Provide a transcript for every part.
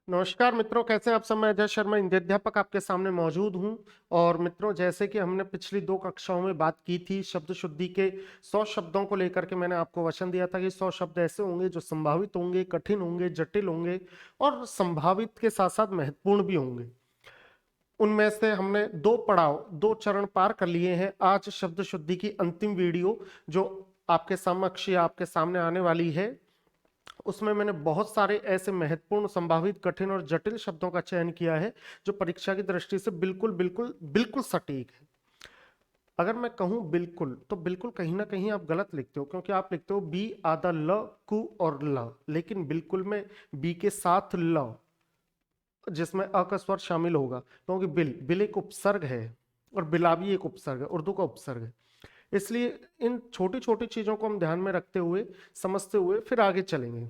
नमस्कार मित्रों, कैसे हैं आप सब। मैं अजय शर्मा, हिंदी अध्यापक, आपके सामने मौजूद हूं। और मित्रों, जैसे कि हमने पिछली 2 कक्षाओं में बात की थी, शब्द शुद्धि के 100 शब्दों को लेकर के मैंने आपको वचन दिया था कि 100 शब्द ऐसे होंगे जो संभावित होंगे, कठिन होंगे, जटिल होंगे और संभावित के साथ साथ महत्वपूर्ण भी होंगे। उनमें से हमने 2 पड़ाव, 2 चरण पार कर लिए हैं। आज शब्द शुद्धि की अंतिम वीडियो जो आपके समक्ष या आपके सामने आने वाली है, उसमें मैंने बहुत सारे ऐसे महत्वपूर्ण, संभावित, कठिन और जटिल शब्दों का चयन किया है जो परीक्षा की दृष्टि से बिल्कुल बिल्कुल बिल्कुल सटीक है। अगर मैं कहूं बिल्कुल, तो बिल्कुल कहीं ना कहीं आप गलत लिखते हो, क्योंकि आप लिखते हो बी आधा ल, कु और ल, लेकिन बिल्कुल में बी के साथ ल, जिसमें अ का स्वर शामिल होगा, क्योंकि बिल एक उपसर्ग है और बिलाबी एक उपसर्ग है, उर्दू का उपसर्ग है। इसलिए इन छोटी छोटी चीजों को हम ध्यान में रखते हुए, समझते हुए फिर आगे चलेंगे।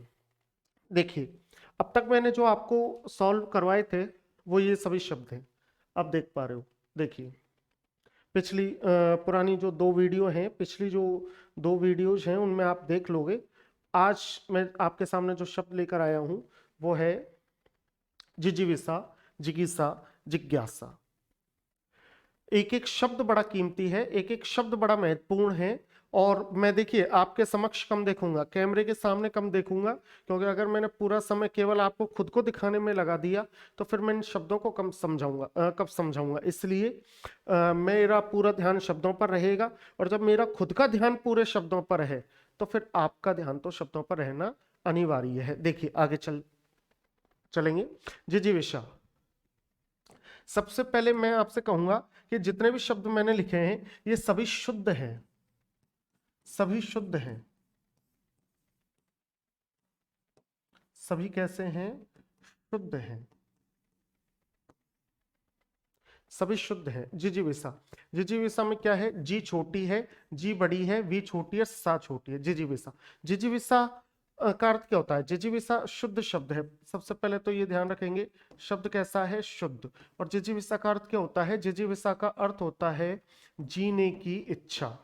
देखिए, अब तक मैंने जो आपको सॉल्व करवाए थे वो ये सभी शब्द हैं, आप देख पा रहे हो। देखिए, पिछली पुरानी जो 2 वीडियो हैं, पिछली जो 2 वीडियोज हैं, उनमें आप देख लोगे। आज मैं आपके सामने जो शब्द लेकर आया हूं वो है जिजीविसा, जिज्ञासा, जिज्ञासा। एक एक शब्द बड़ा कीमती है, एक एक शब्द बड़ा महत्वपूर्ण है। और मैं, देखिए, आपके समक्ष कम देखूंगा, कैमरे के सामने कम देखूंगा, क्योंकि अगर मैंने पूरा समय केवल आपको खुद को दिखाने में लगा दिया तो फिर मैं इन शब्दों को कम समझाऊंगा, कब समझाऊंगा। इसलिए मेरा पूरा ध्यान शब्दों पर रहेगा। और जब मेरा खुद का ध्यान पूरे शब्दों पर है तो फिर आपका ध्यान तो शब्दों पर रहना अनिवार्य है। देखिए, आगे चलेंगे। जिजीविषा। सबसे पहले मैं आपसे कहूंगा कि जितने भी शब्द मैंने लिखे हैं ये सभी शुद्ध हैं, सभी शुद्ध हैं। सभी कैसे हैं? शुद्ध हैं, सभी शुद्ध हैं। जिजीविसा, जिजीविसा में क्या है? जी छोटी है, जी बड़ी है, वी छोटी है, सा छोटी है। जिजीविसा, जिजीविसा का अर्थ क्या होता है? जिजीविसा शुद्ध शब्द है। सबसे पहले तो ये ध्यान रखेंगे, शब्द कैसा है? शुद्ध। और जिजीविसा का अर्थ क्या होता है? जिजीविसा का अर्थ होता है जीने की इच्छा,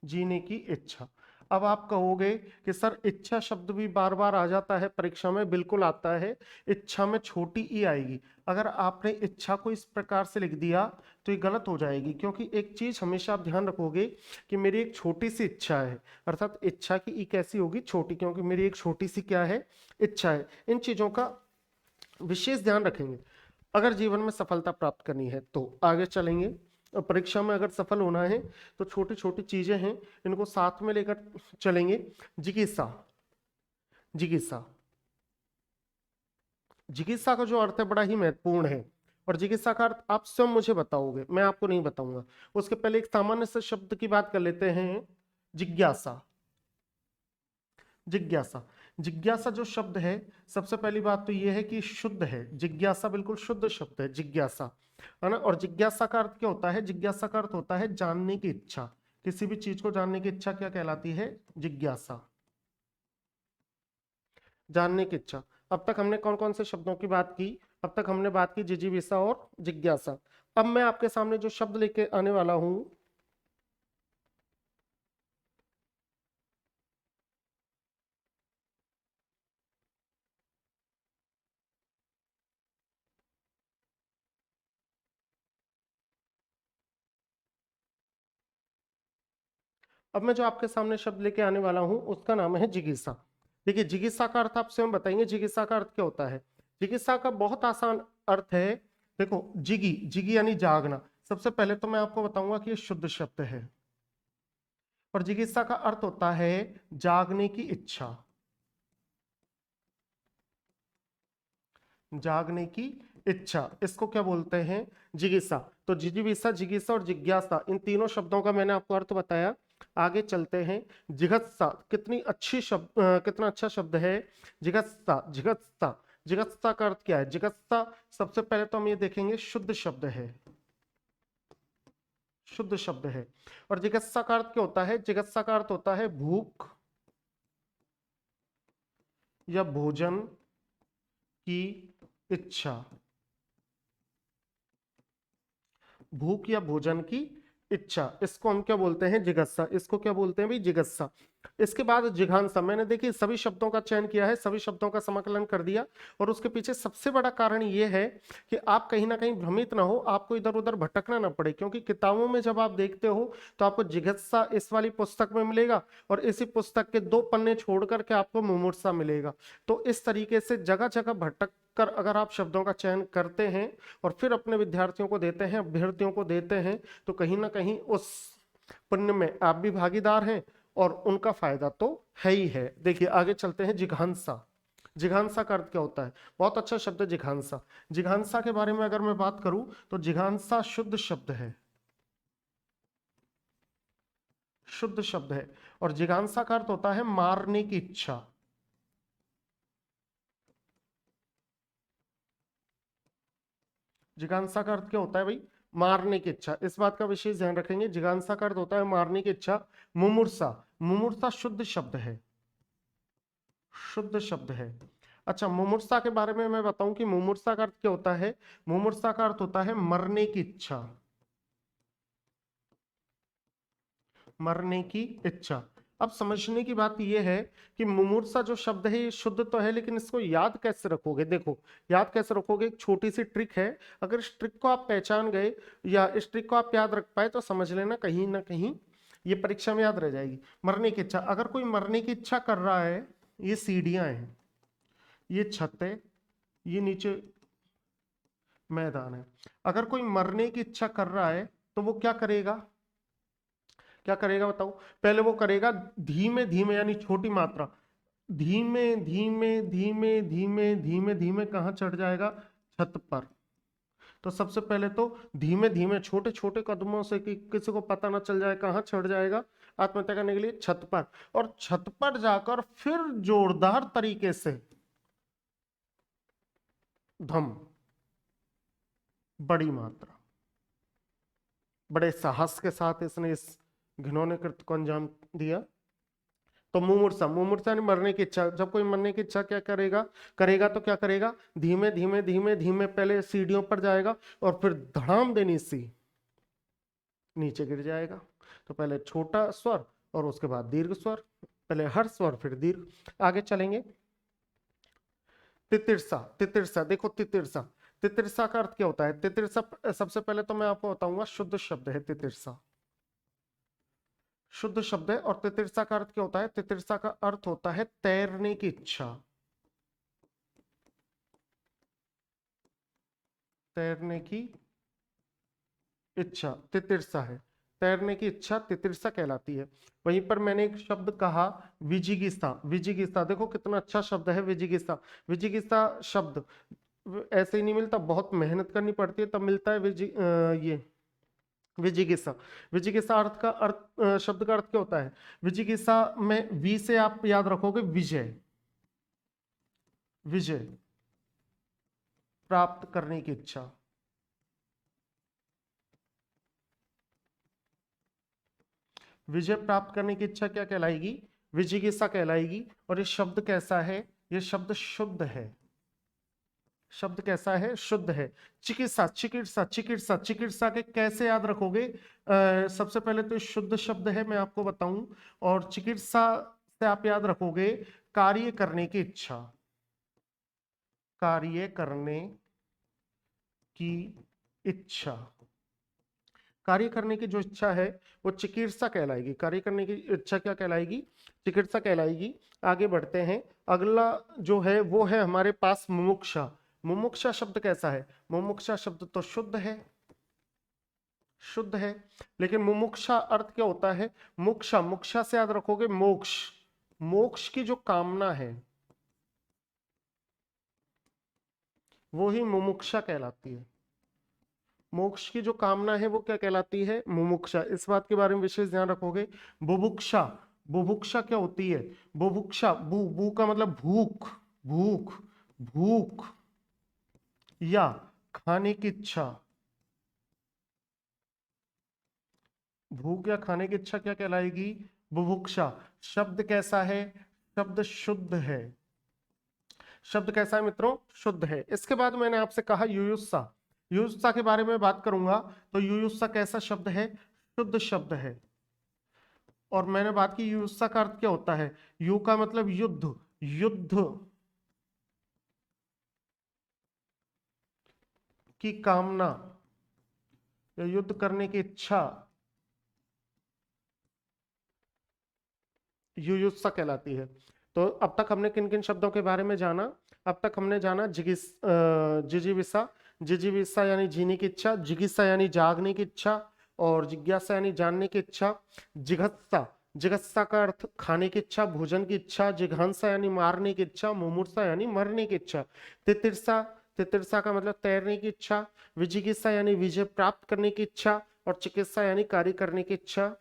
जीने की इच्छा। अब आप कहोगे कि सर, इच्छा शब्द भी बार बार आ जाता है परीक्षा में। बिल्कुल आता है। इच्छा में छोटी ई आएगी। अगर आपने इच्छा को इस प्रकार से लिख दिया तो ये गलत हो जाएगी, क्योंकि एक चीज हमेशा आप ध्यान रखोगे कि मेरी एक छोटी सी इच्छा है, अर्थात इच्छा की ई कैसी होगी? छोटी, क्योंकि मेरी एक छोटी सी क्या है? इच्छा है। इन चीजों का विशेष ध्यान रखेंगे अगर जीवन में सफलता प्राप्त करनी है तो। आगे चलेंगे। परीक्षा में अगर सफल होना है तो छोटी छोटी चीजें हैं, इनको साथ में लेकर चलेंगे। जिज्ञासा, जिज्ञासा, जिज्ञासा का जो अर्थ है बड़ा ही महत्वपूर्ण है। और जिज्ञासा का अर्थ आप स्वयं मुझे बताओगे, मैं आपको नहीं बताऊंगा। उसके पहले एक सामान्य से शब्द की बात कर लेते हैं। जिज्ञासा, जिज्ञासा, जिज्ञासा जो शब्द है, सबसे पहली बात तो यह है कि शुद्ध है। जिज्ञासा बिल्कुल शुद्ध शब्द है, जिज्ञासा, है ना। और जिज्ञासा का अर्थ क्या होता है? जिज्ञासा का अर्थ होता है जानने की इच्छा। किसी भी चीज को जानने की इच्छा क्या कहलाती है? जिज्ञासा, जानने की इच्छा। अब तक हमने कौन कौन से शब्दों की बात की? अब तक हमने बात की जिजीविसा और जिज्ञासा। अब मैं आपके सामने जो शब्द लेके आने वाला हूं, अब मैं जो आपके सामने शब्द लेके आने वाला हूं उसका नाम है जिज्ञासा। देखिए, जिज्ञासा का अर्थ आप स्वयं बताएंगे, जिज्ञासा का अर्थ क्या होता है? जिज्ञासा का बहुत आसान अर्थ है। देखो, जिगी, जिगी यानी जागना। सबसे पहले तो मैं आपको बताऊंगा कि ये शुद्ध शब्द है। और जिज्ञासा का अर्थ होता है जागने की इच्छा, जागने की इच्छा। इसको क्या बोलते हैं? जिज्ञासा। तो जिजीविसा, जिज्ञासा और जिज्ञासा, इन तीनों शब्दों का मैंने आपको अर्थ बताया। आगे चलते हैं। जिगत्सा, कितनी अच्छी शब्द, कितना अच्छा शब्द है। जिगत्सा, जिगत्सा, जिगत्सा का अर्थ क्या है? जिगत्सा, सबसे पहले तो हम ये देखेंगे, शुद्ध शब्द है, शुद्ध शब्द है। और जिगत्सा का अर्थ क्या होता है? जिगत्सा का अर्थ होता है भूख या भोजन की इच्छा, भूख या भोजन की इच्छा, इसको हम क्या बोलते हैं, जिगस्सा। इसको क्या बोलते हैं भाई, जिगस्सा। इसके बाद जिघांसा। मैंने देखिए सभी शब्दों का चयन किया है, सभी शब्दों का समाकलन कर दिया, और उसके पीछे सबसे बड़ा कारण यह है कि आप कहीं ना कहीं भ्रमित ना हो, आपको इधर उधर भटकना ना पड़े, क्योंकि किताबों में जब आप देखते हो तो आपको जिघत्सा इस वाली पुस्तक में मिलेगा, और इसी पुस्तक के 2 पन्ने छोड़ करके आपको मुमूर्षा मिलेगा। तो इस तरीके से जगह जगह भटक कर अगर आप शब्दों का चयन करते हैं और फिर अपने विद्यार्थियों को देते हैं, अभ्यर्थियों को देते हैं, तो कहीं ना कहीं उस पुण्य में आप भी भागीदार हैं और उनका फायदा तो है ही है। देखिए आगे चलते हैं, जिघांसा। जिघांसा का अर्थ क्या होता है, बहुत अच्छा शब्द है जिघांसा। जिघांसा के बारे में अगर मैं बात करूं तो जिघांसा शुद्ध शब्द है, शुद्ध शब्द है, और जिघांसा का अर्थ होता है मारने की इच्छा। जिघांसा का अर्थ क्या होता है भाई, मारने की इच्छा। इस बात का विशेष ध्यान रखेंगे, जिघांसा का अर्थ होता है मारने की इच्छा। मुमुर्सा, मुमुर्सा शुद्ध शब्द है, शुद्ध शब्द है। अच्छा, मुमुर्सा के बारे में मैं बताऊं कि मुमुर्सा का अर्थ क्या होता है। मुमुर्सा का अर्थ होता है मरने की इच्छा, मरने की इच्छा। अब समझने की बात यह है कि मुमूर्षा जो शब्द है ये शुद्ध तो है, लेकिन इसको याद कैसे रखोगे। देखो याद कैसे रखोगे, एक छोटी सी ट्रिक है। अगर इस ट्रिक को आप पहचान गए या इस ट्रिक को आप याद रख पाए तो समझ लेना कहीं ना कहीं ये परीक्षा में याद रह जाएगी। मरने की इच्छा, अगर कोई मरने की इच्छा कर रहा है, ये सीढ़ियां हैं, ये छत है, ये नीचे मैदान है। अगर कोई मरने की इच्छा कर रहा है तो वो क्या करेगा, क्या करेगा बताओ। पहले वो करेगा धीमे धीमे, यानी छोटी मात्रा, धीमे धीमे धीमे धीमे धीमे धीमे कहाँ चढ़ जाएगा, छत पर। तो सबसे पहले तो धीमे धीमे छोटे छोटे कदमों से कि किसी को पता ना चल जाए कहाँ चढ़ जाएगा आत्महत्या करने के लिए, छत पर। और छत पर जाकर फिर जोरदार तरीके से धम, बड़ी मात्रा, बड़े साहस के साथ इसने इस घिनौने कृत्य को अंजाम दिया। तो मुमूर्षा, मुमूर्षा ने मरने की इच्छा। जब कोई मरने की इच्छा क्या करेगा, करेगा तो क्या करेगा, धीमे धीमे धीमे धीमे पहले सीढ़ियों पर जाएगा और फिर धड़ाम देनी सी नीचे गिर जाएगा। तो पहले छोटा स्वर और उसके बाद दीर्घ स्वर, पहले हर स्वर फिर दीर्घ। आगे चलेंगे, तितिरसा। तितिरसा देखो, तितिरसा, तितिरसा का अर्थ क्या होता है। तितिरसा सबसे पहले तो मैं आपको बताऊंगा, शुद्ध शब्द है तितिरसा, शुद्ध शब्द है। और तितिरसा का अर्थ क्या होता है, तितिरसा का अर्थ होता है तैरने की इच्छा, तैरने की इच्छा तितिरसा है, तैरने की इच्छा तितिरसा कहलाती है। वहीं पर मैंने एक शब्द कहा विजिगिस्ता। विजिगिस्ता देखो कितना अच्छा शब्द है, विजिगिस्ता। विजिगिस्ता शब्द ऐसे ही नहीं मिलता, बहुत मेहनत करनी पड़ती है तब मिलता है। ये विजिगिसा। विजिगिसा अर्थ का अर्थ, शब्द का अर्थ क्या होता है। विजिगिसा में वी से आप याद रखोगे विजय, विजय, प्राप्त करने की इच्छा। विजय प्राप्त करने की इच्छा क्या कहलाएगी, विजिगिसा कहलाएगी। और ये शब्द कैसा है, ये शब्द शुद्ध है। शब्द कैसा है, शुद्ध है। चिकित्सा, चिकित्सा, चिकित्सा, चिकित्सा के कैसे याद रखोगे। सबसे पहले तो शुद्ध शब्द है, मैं आपको बताऊं। और चिकित्सा से आप याद रखोगे कार्य करने की इच्छा, कार्य करने की इच्छा। कार्य करने की जो इच्छा है वो चिकित्सा कहलाएगी। कार्य करने की इच्छा क्या कहलाएगी, चिकित्सा कहलाएगी। आगे बढ़ते हैं, अगला जो है वो है हमारे पास मुमुक्षा। मुमुक्षा शब्द कैसा है, मुमुक्षा शब्द तो शुद्ध है, शुद्ध है। लेकिन मुमुक्षा अर्थ क्या होता है, मुक्षा, मुक्षा से याद रखोगे मोक्ष, मोक्ष की जो कामना है वो ही मुमुक्षा कहलाती है। मोक्ष की जो कामना है वो क्या कहलाती है, मुमुक्षा। इस बात के बारे में विशेष ध्यान रखोगे। बुभुक्षा, बुभुक्षा क्या होती है, बुभुक्षा, बू, बू का मतलब भूख, भूख, भूख या खाने की इच्छा। भूख या खाने की इच्छा क्या कहलाएगी, बुभुक्षा। शब्द कैसा है, शब्द शुद्ध है। शब्द कैसा है मित्रों, शुद्ध है। इसके बाद मैंने आपसे कहा युयुत्सा। युयुत्सा के बारे में बात करूंगा तो युयुत्सा कैसा शब्द है, शुद्ध शब्द है। और मैंने बात की युयुत्सा का अर्थ क्या होता है? यु का मतलब युद्ध, युद्ध की कामना या युद्ध करने की इच्छा युयुत्सा कहलाती है। तो अब तक हमने किन किन शब्दों के बारे में जाना? अब तक हमने जाना जिजीविसा, जिजीविसा यानी जीने की इच्छा, जिगिसा यानी जागने की इच्छा, और जिज्ञासा यानी जानने की इच्छा, जिघत्सा, जिघत्सा का अर्थ खाने की इच्छा, भोजन की इच्छा, जिघांसा यानी मारने की इच्छा, मुमुर्सा यानी मरने की इच्छा, तितिरसा, तितिरसा का मतलब तैरने की इच्छा, विजिगिसा यानी विजय प्राप्त करने की इच्छा, और चिकित्सा यानी कार्य करने की इच्छा।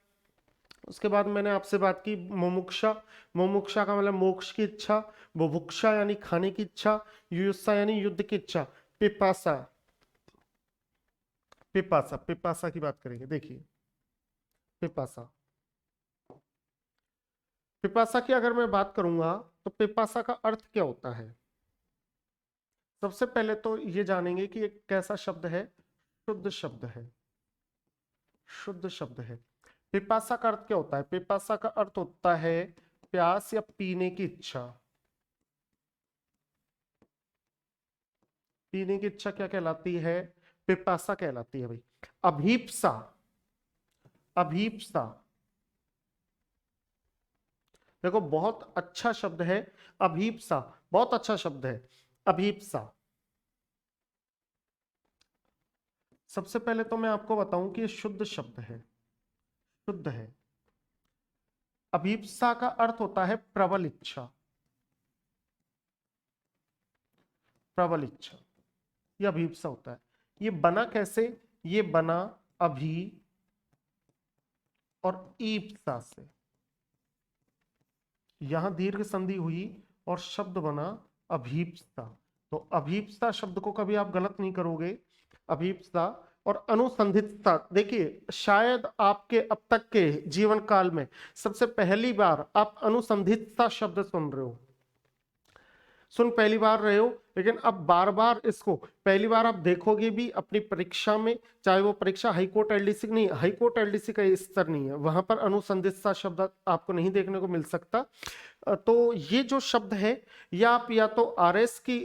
उसके बाद मैंने आपसे बात की मुमुक्षा, मुमुक्षा का मतलब मोक्ष की इच्छा, बुभुक्षा यानी खाने की इच्छा, युयुत्सा यानी युद्ध की इच्छा, पिपासा, पिपासा, पिपासा की बात करेंगे। देखिए पिपासा, पिपासा की अगर मैं बात करूंगा तो पिपासा का अर्थ क्या होता है? सबसे पहले तो ये जानेंगे कि एक कैसा शब्द है? शुद्ध शब्द है, शुद्ध शब्द है। पिपासा का अर्थ क्या होता है? पिपासा का अर्थ होता है प्यास या पीने की इच्छा। पीने की इच्छा क्या कहलाती है? पिपासा कहलाती है भाई। अभीप्सा, अभीप्सा देखो बहुत अच्छा शब्द है, अभीप्सा बहुत अच्छा शब्द है, अभीप्सा। सबसे पहले तो मैं आपको बताऊं कि ये शुद्ध शब्द है, शुद्ध है। अभीप्सा का अर्थ होता है प्रबल इच्छा, प्रबल इच्छा, ये अभीप्सा होता है। ये बना कैसे? ये बना अभी और ईप्सा से, यहां दीर्घ संधि हुई और शब्द बना अभीप्सा। तो अभीप्सा शब्द को कभी आप गलत नहीं करोगे, अभीप्सा। और अनुसंधितता, देखिए शायद आपके अब तक के जीवन काल में सबसे पहली बार आप अनुसंधितता शब्द सुन रहे हो, सुन पहली बार रहे हो, लेकिन अब बार बार इसको पहली बार आप देखोगे भी अपनी परीक्षा में, चाहे वो परीक्षा हाईकोर्ट एलडीसी नहीं, हाईकोर्ट एलडीसी का स्तर नहीं है, वहां पर अनुसंधितता शब्द आपको नहीं देखने को मिल सकता। तो ये जो शब्द है, या आप या तो आरएस की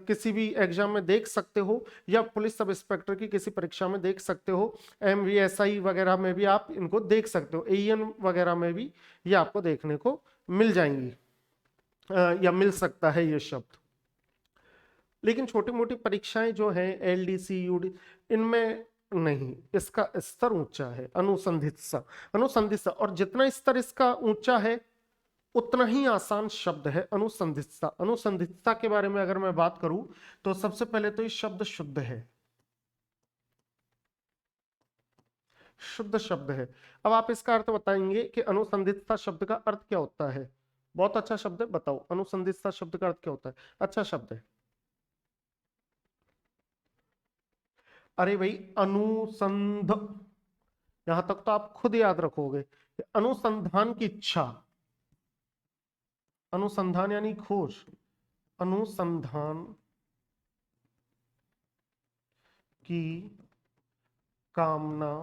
किसी भी एग्जाम में देख सकते हो, या पुलिस सब इंस्पेक्टर की किसी परीक्षा में देख सकते हो, एमवीएसआई वगैरह में भी आप इनको देख सकते हो, एईएन वगैरह में भी ये आपको देखने को मिल जाएंगी, या मिल सकता है ये शब्द। लेकिन छोटी मोटी परीक्षाएं जो हैं एलडीसी यूडी, इनमें नहीं, इसका स्तर ऊंचा है, अनुसंधित्सा, अनुसंधित्सा। और जितना स्तर इसका ऊंचा है उतना ही आसान शब्द है अनुसंधित्सा। अनुसंधित्सा के बारे में अगर मैं बात करूं तो सबसे पहले तो ये शब्द शुद्ध है, शुद्ध शब्द है। अब आप इसका अर्थ बताएंगे कि अनुसंधित्सा शब्द का अर्थ क्या होता है? बहुत अच्छा शब्द है, बताओ अनुसंधित्सा शब्द का अर्थ क्या होता है? अच्छा शब्द है। अरे भाई अनुसंध, यहां तक तो आप खुद याद रखोगे, अनुसंधान की इच्छा, अनुसंधान यानी खोज, अनुसंधान की कामना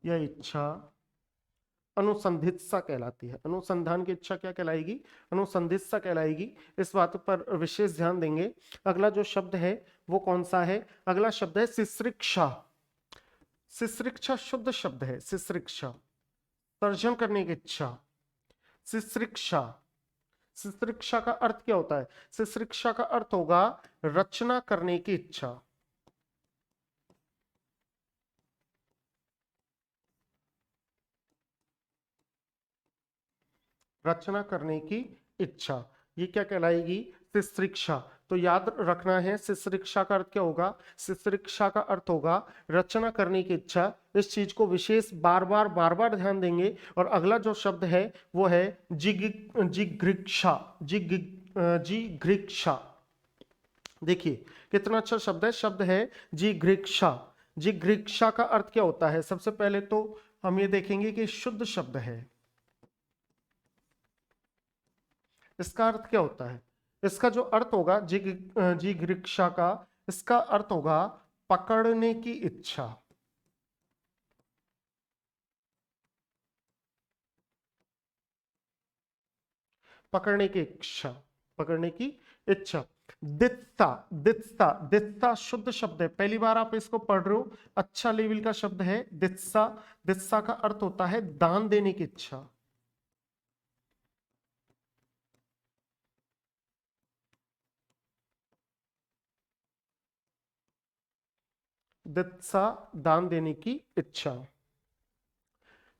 या इच्छा अनुसंधित्सा कहलाती है। अनुसंधान की इच्छा क्या कहलाएगी? अनुसंधित्सा कहलाएगी। इस बात पर विशेष ध्यान देंगे। अगला जो शब्द है वो कौन सा है? अगला शब्द है सिसृक्षा। सिसृक्षा शुद्ध शब्द है, सिसृक्षा सर्जन करने की इच्छा, सिसृक्षा। सिसृक्षा का अर्थ क्या होता है? सिसृक्षा का अर्थ होगा रचना करने की इच्छा, रचना करने की इच्छा, ये क्या कहलाएगी? शिश्रिक्षा। तो याद रखना है शिश्रिक्षा का अर्थ क्या होगा? शिश्रिक्षा का अर्थ होगा रचना करने की इच्छा। इस चीज को विशेष बार बार ध्यान देंगे। और अगला जो शब्द है वो है जिघृक्षा, जिघृक्षा। देखिए कितना अच्छा शब्द है, शब्द है जिघृक्षा। जिघृक्षा का अर्थ क्या होता है? सबसे पहले तो हम ये देखेंगे कि शुद्ध शब्द है, इसका अर्थ क्या होता है? इसका जो अर्थ होगा जिघृक्षा का, इसका अर्थ होगा पकड़ने की इच्छा, पकड़ने की इच्छा, पकड़ने की इच्छा। दित्सा, दित्सा, दित्सा शुद्ध शब्द है, पहली बार आप इसको पढ़ रहे हो, अच्छा लेवल का शब्द है दित्सा। दित्सा का अर्थ होता है दान देने की इच्छा। दित्सा, दान देने की इच्छा।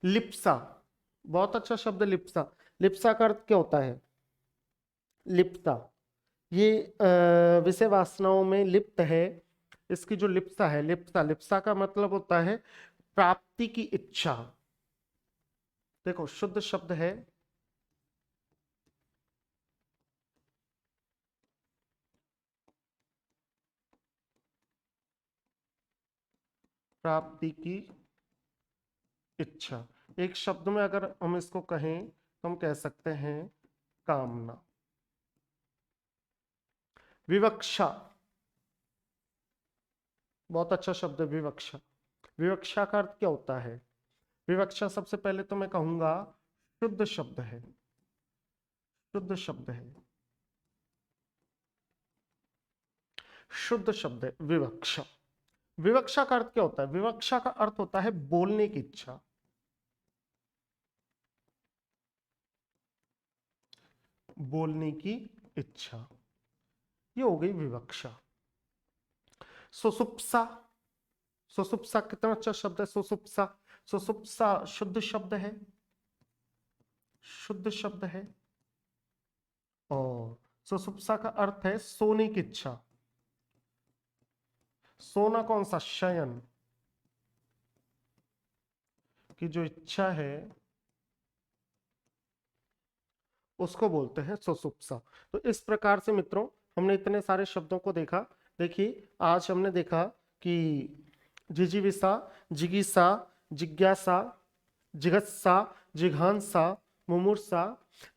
लिप्सा, बहुत अच्छा शब्द लिप्सा। लिप्सा का अर्थ क्या होता है? लिप्सा, ये विषय वासनाओं में लिप्त है। इसकी जो लिप्सा है, लिप्सा, लिप्सा का मतलब होता है प्राप्ति की इच्छा। देखो शुद्ध शब्द है प्राप्ति की इच्छा। एक शब्द में अगर हम इसको कहें तो हम कह सकते हैं कामना। विवक्षा, बहुत अच्छा शब्द है विवक्षा। विवक्षा का अर्थ क्या होता है? विवक्षा सबसे पहले तो मैं कहूंगा शुद्ध शब्द है, शुद्ध शब्द है, शुद्ध शब्द है विवक्षा। विवक्षा का अर्थ क्या होता है? विवक्षा का अर्थ होता है बोलने की इच्छा। बोलने की इच्छा, ये हो गई विवक्षा। सुसुप्सा, सुसुप्सा कितना अच्छा शब्द है सुसुप्सा। सुसुप्सा शुद्ध शब्द है, शुद्ध शब्द है। और सुसुप्सा का अर्थ है सोने की इच्छा। सोना कौन सा? शयन की जो इच्छा है उसको बोलते हैं सुसुप्सा। तो इस प्रकार से मित्रों हमने इतने सारे शब्दों को देखा। देखिए आज हमने देखा कि जिजीविषा, जिगीषा, जिज्ञासा, जिगत्सा, जिघांसा, मुमुर्षा,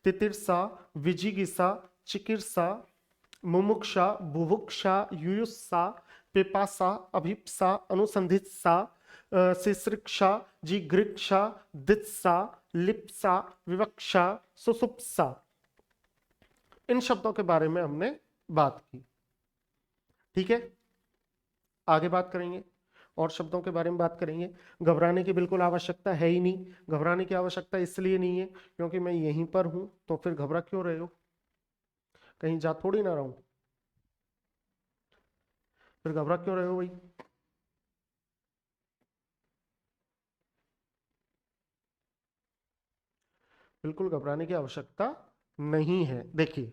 तितिर्षा, विजिगिषा, चिकित्सा, मुमुक्षा, बुभुक्षा, युयुत्सा, पिपासा, अभिप्सा, अनुसंधित्सा, सिसृक्षा, जिघृक्षा, दित्सा, लिप्सा, विवक्षा, सुसुप्सा, इन शब्दों के बारे में हमने बात की। ठीक है, आगे बात करेंगे और शब्दों के बारे में बात करेंगे। घबराने की बिल्कुल आवश्यकता है ही नहीं। घबराने की आवश्यकता इसलिए नहीं है क्योंकि मैं यहीं पर हूं, तो फिर घबरा क्यों रहे हो? कहीं जा थोड़ी ना रहा हूं, फिर घबरा क्यों रहे हो भाई? बिल्कुल घबराने की आवश्यकता नहीं है। देखिए,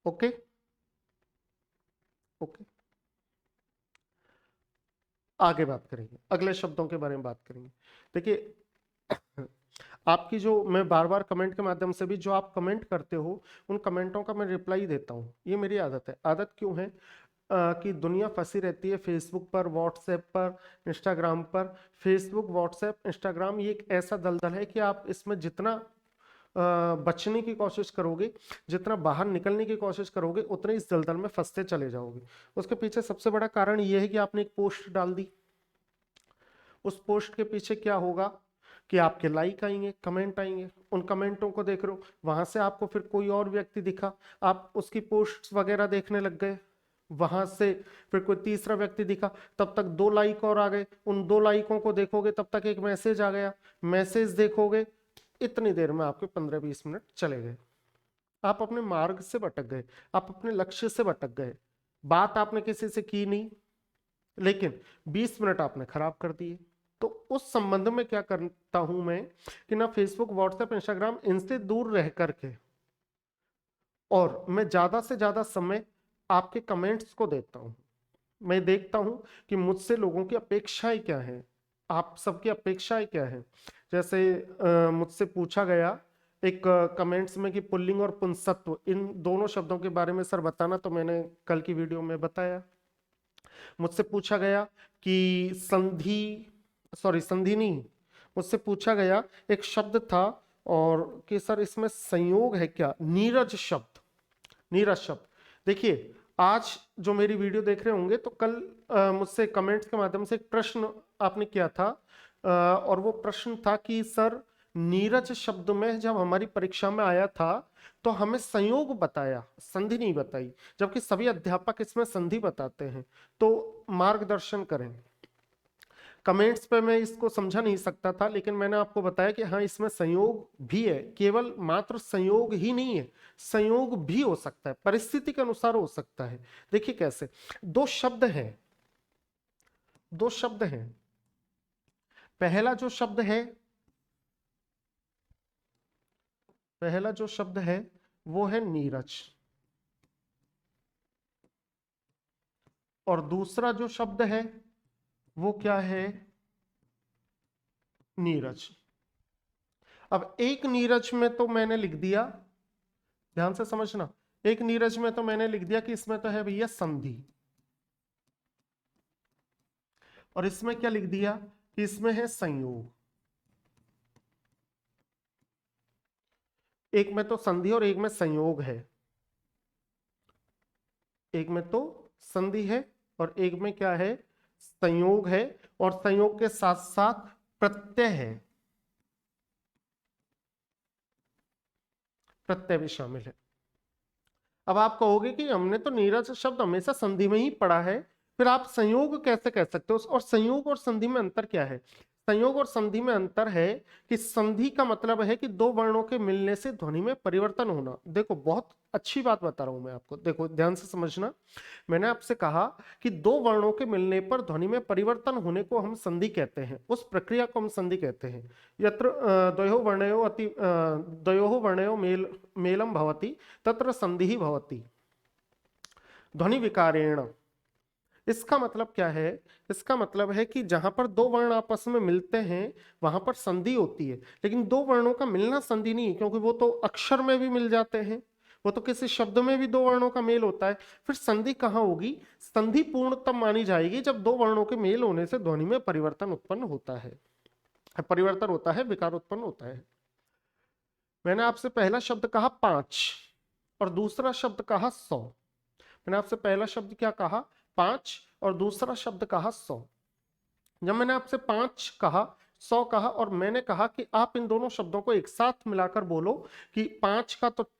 ओके ओके, आगे बात करेंगे, अगले शब्दों के बारे में बात करेंगे। देखिए आपकी जो मैं बार बार कमेंट के माध्यम से भी जो आप कमेंट करते हो उन कमेंटों का मैं रिप्लाई देता हूँ। ये मेरी आदत है। आदत क्यों है? कि दुनिया फंसी रहती है फेसबुक पर, व्हाट्सएप पर, इंस्टाग्राम पर। फेसबुक, व्हाट्सएप, इंस्टाग्राम ये एक ऐसा दलदल है कि आप इसमें जितना बचने की कोशिश करोगे, जितना बाहर निकलने की कोशिश करोगे, उतने इस दलदल में फंसते चले जाओगे। उसके पीछे सबसे बड़ा कारण यह है कि आपने एक पोस्ट डाल दी। उस पोस्ट के पीछे क्या होगा कि आपके लाइक आएंगे, कमेंट आएंगे। उन कमेंटों को देख रहे हो, वहां से आपको फिर कोई और व्यक्ति दिखा, आप उसकी पोस्ट वगैरह देखने लग गए। वहां से फिर कोई तीसरा व्यक्ति दिखा, तब तक 2 लाइक और आ गए। उन 2 लाइकों को देखोगे तब तक एक मैसेज आ गया, मैसेज देखोगे, इतनी देर में आपके 15-20 मिनट चले गए। आप अपने मार्ग से भटक गए, आप अपने लक्ष्य से भटक गए। बात आपने किसी से की नहीं, लेकिन 20 मिनट आपने खराब कर दिए। तो उस संबंध में क्या करता हूं मैं कि ना फेसबुक, व्हाट्सएप, इंस्टाग्राम, इनसे दूर रह करके और मैं ज्यादा से ज्यादा समय आपके कमेंट्स को देता हूं। मैं देखता हूं कि मुझसे लोगों की अपेक्षाएं क्या हैं, आप सबकी अपेक्षाएं क्या हैं। जैसे मुझसे पूछा गया एक कमेंट्स में कि पुल्लिंग और पुंसत्व, इन दोनों शब्दों के बारे में सर बताना, तो मैंने कल की वीडियो में बताया। मुझसे पूछा गया कि संधि नहीं, मुझसे पूछा गया एक शब्द था और कि सर इसमें संयोग है क्या? नीरज शब्द, नीरज शब्द। देखिए आज जो मेरी वीडियो देख रहे होंगे तो कल मुझसे कमेंट्स के माध्यम से एक प्रश्न आपने किया था और वो प्रश्न था कि सर नीरज शब्द में जब हमारी परीक्षा में आया था तो हमें संयोग बताया, संधि नहीं बताई, जबकि सभी अध्यापक इसमें संधि बताते हैं। तो मार्गदर्शन करें। कमेंट्स पे मैं इसको समझा नहीं सकता था, लेकिन मैंने आपको बताया कि हाँ इसमें संयोग भी है, केवल मात्र संयोग ही नहीं है, संयोग भी हो सकता है, परिस्थिति के अनुसार हो सकता है। देखिए कैसे, दो शब्द हैं, दो शब्द हैं। पहला जो शब्द है, पहला जो शब्द है वो है नीरज, और दूसरा जो शब्द है वो क्या है, नीरज। अब एक नीरज में तो मैंने लिख दिया, ध्यान से समझना, एक नीरज में तो मैंने लिख दिया कि इसमें तो है भैया संधि, और इसमें क्या लिख दिया कि इसमें है संयोग। एक में तो संधि और एक में संयोग है, एक में तो संधि है और एक में क्या है, संयोग है, और संयोग के साथ साथ प्रत्यय है, प्रत्यय भी शामिल है। अब आप कहोगे कि हमने तो नीरज शब्द हमेशा संधि में ही पढ़ा है, फिर आप संयोग कैसे कह सकते हो? और संयोग और संधि में अंतर क्या है? संयोग और संधि में अंतर है कि संधि का मतलब है कि दो वर्णों के मिलने से ध्वनि में परिवर्तन होना। देखो बहुत अच्छी बात बता रहा हूं मैं आपको, देखो ध्यान से समझना। मैंने आपसे कहा कि दो वर्णों के मिलने पर ध्वनि में परिवर्तन होने को हम संधि कहते हैं, उस प्रक्रिया को हम संधि कहते हैं। यत्र द्वयोः वर्णयोः मेलम भवति तत्र संधिः भवति ध्वनि विकारेण। इसका मतलब क्या है? इसका मतलब है कि जहां पर दो वर्ण आपस में मिलते हैं वहां पर संधि होती है, लेकिन दो वर्णों का मिलना संधि नहीं, क्योंकि वो तो अक्षर में भी मिल जाते हैं, वो तो किसी शब्द में भी दो वर्णों का मेल होता है। फिर संधि कहाँ होगी? संधि पूर्ण तब मानी जाएगी जब दो वर्णों के मेल होने से ध्वनि में परिवर्तन उत्पन्न होता है, परिवर्तन होता है, विकार उत्पन्न होता है। मैंने आपसे पहला शब्द कहा 5 और दूसरा शब्द कहा 100। मैंने आपसे पहला शब्द क्या कहा? 5 और दूसरा शब्द कहा 100। जब मैंने आपसे 5 कहा, 100 कहा, और मैंने कहा कि आप इन दोनों शब्दों को एक साथ मिलाकर बोलो कि 5 का तो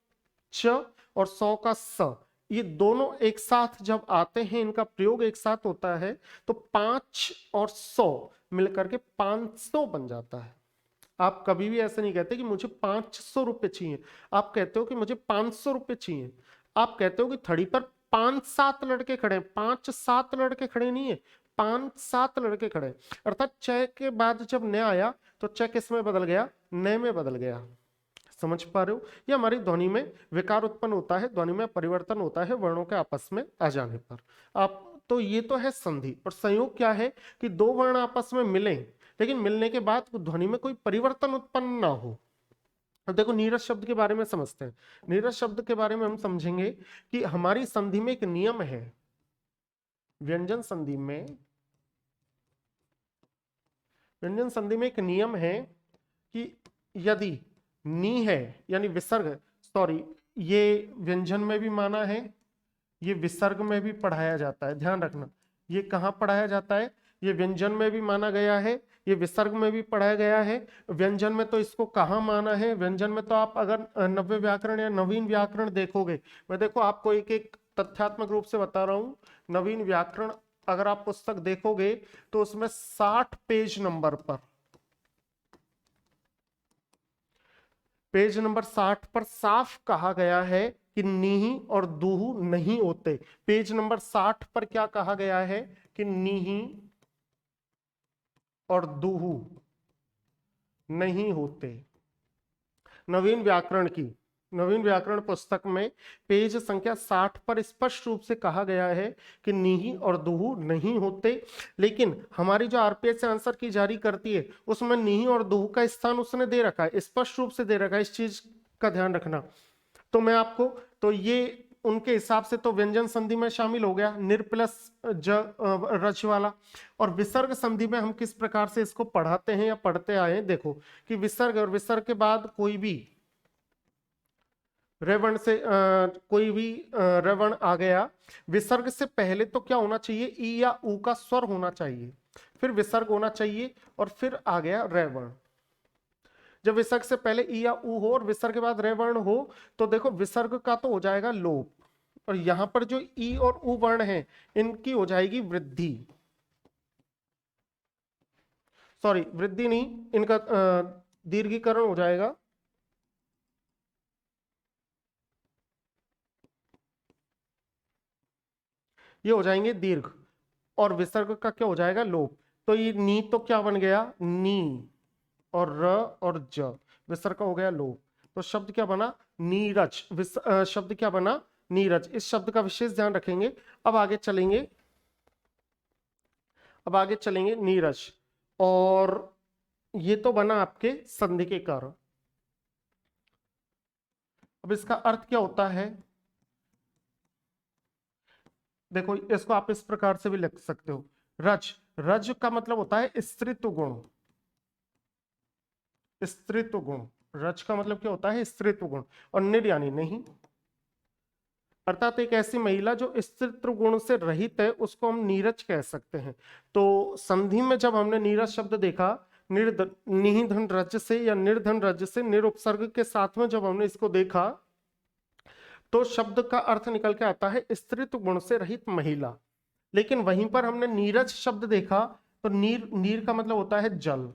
च और 100 का स, ये दोनों एक साथ जब आते हैं, इनका प्रयोग एक साथ होता है, तो 5 और 100 मिलकर के 500 बन जाता है। आप कभी भी ऐसे नहीं कहते कि मुझे 500 रुपए चाहिए, आप कहते हो कि मुझे 500 रुपए चाहिए। आप कहते हो कि थड़ी पर 5-7 लड़के खड़े, 5-7 लड़के खड़े नहीं है, 5-7 लड़के खड़े। अर्थात च के बाद जब न आया तो च किस में बदल गया? न में बदल गया। समझ पा रहे हो? ये हमारी ध्वनि में विकार उत्पन्न होता है, ध्वनि में परिवर्तन होता है वर्णों के आपस में आ जाने पर। आप तो ये तो है संधि। और संयोग क्या है? कि दो वर्ण आपस में मिले, लेकिन मिलने के बाद ध्वनि में कोई परिवर्तन उत्पन्न ना हो। अब देखो नीरज शब्द के बारे में समझते हैं। नीरज शब्द के बारे में हम समझेंगे कि हमारी संधि में एक नियम है, व्यंजन संधि में, व्यंजन संधि में एक नियम है कि यदि नी है यानी विसर्ग, सॉरी ये व्यंजन में भी माना है, ये विसर्ग में भी पढ़ाया जाता है, ध्यान रखना। ये कहाँ पढ़ाया जाता है? ये व्यंजन में भी माना गया है, ये विसर्ग में भी पढ़ाया गया है। व्यंजन में तो इसको कहाँ माना है? व्यंजन में तो आप अगर नव्य व्याकरण या नवीन व्याकरण देखोगे, मैं देखो आपको एक एक तथ्यात्मक रूप से बता रहा हूं। नवीन व्याकरण अगर आप पुस्तक देखोगे तो उसमें 60 पेज नंबर पर, पेज नंबर 60 पर साफ कहा गया है कि नीही और दूहू नहीं होते। पेज नंबर 60 पर क्या कहा गया है? कि नीही और दूहू नहीं होते। नवीन व्याकरण की, नवीन व्याकरण पुस्तक में पेज संख्या 60 पर स्पष्ट रूप से कहा गया है कि नीही और दूहू नहीं होते। लेकिन हमारी जो आरपीएस आंसर की जारी करती है उसमें नीही और दूहू का स्थान उसने दे रखा है, स्पष्ट रूप से दे रखा है, इस चीज का ध्यान रखना। तो मैं आपको, तो ये उनके हिसाब से तो व्यंजन संधि में शामिल हो गया, निर प्लस रच वाला। और विसर्ग संधि में हम किस प्रकार से इसको पढ़ाते हैं या पढ़ते आए हैं? देखो कि विसर्ग और विसर्ग के बाद कोई भी रेवण से कोई भी रेवण आ गया, विसर्ग से पहले तो क्या होना चाहिए? ई या ऊ का स्वर होना चाहिए, फिर विसर्ग होना चाहिए, और फिर आ गया रेवण। जब विसर्ग से पहले ई या ऊ हो और विसर्ग के बाद रे वर्ण हो तो देखो विसर्ग का तो हो जाएगा लोप, और यहां पर जो ई और ऊ वर्ण है इनकी हो जाएगी वृद्धि, सॉरी वृद्धि नहीं, इनका दीर्घीकरण हो जाएगा। ये हो जाएंगे दीर्घ, और विसर्ग का क्या हो जाएगा लोप। तो ये नी तो क्या बन गया नी, और र और ज, विसर्ग का हो गया लोप। तो शब्द क्या बना नीरज, शब्द क्या बना नीरज। इस शब्द का विशेष ध्यान रखेंगे। अब आगे चलेंगे, अब आगे चलेंगे नीरज, और ये तो बना आपके संधि के कारण। अब इसका अर्थ क्या होता है, देखो इसको आप इस प्रकार से भी लिख सकते हो। रज, रज का मतलब होता है स्त्रीत्व गुण, स्त्रीत्व गुण। रज का मतलब क्या होता है स्त्रीत्व गुण, और निर यानी नहीं, अर्थात एक ऐसी महिला जो स्त्रीत्व गुण से रहित है उसको हम नीरज कह सकते हैं। तो संधि में जब हमने नीरज शब्द देखा, निधन रज से या निर्धन रज से निरुपसर्ग के साथ में जब हमने इसको देखा तो शब्द का अर्थ निकल के आता है स्त्रीत्व गुण से रहित महिला। लेकिन वहीं पर हमने नीरज शब्द देखा तो नीर, नीर का मतलब होता है जल,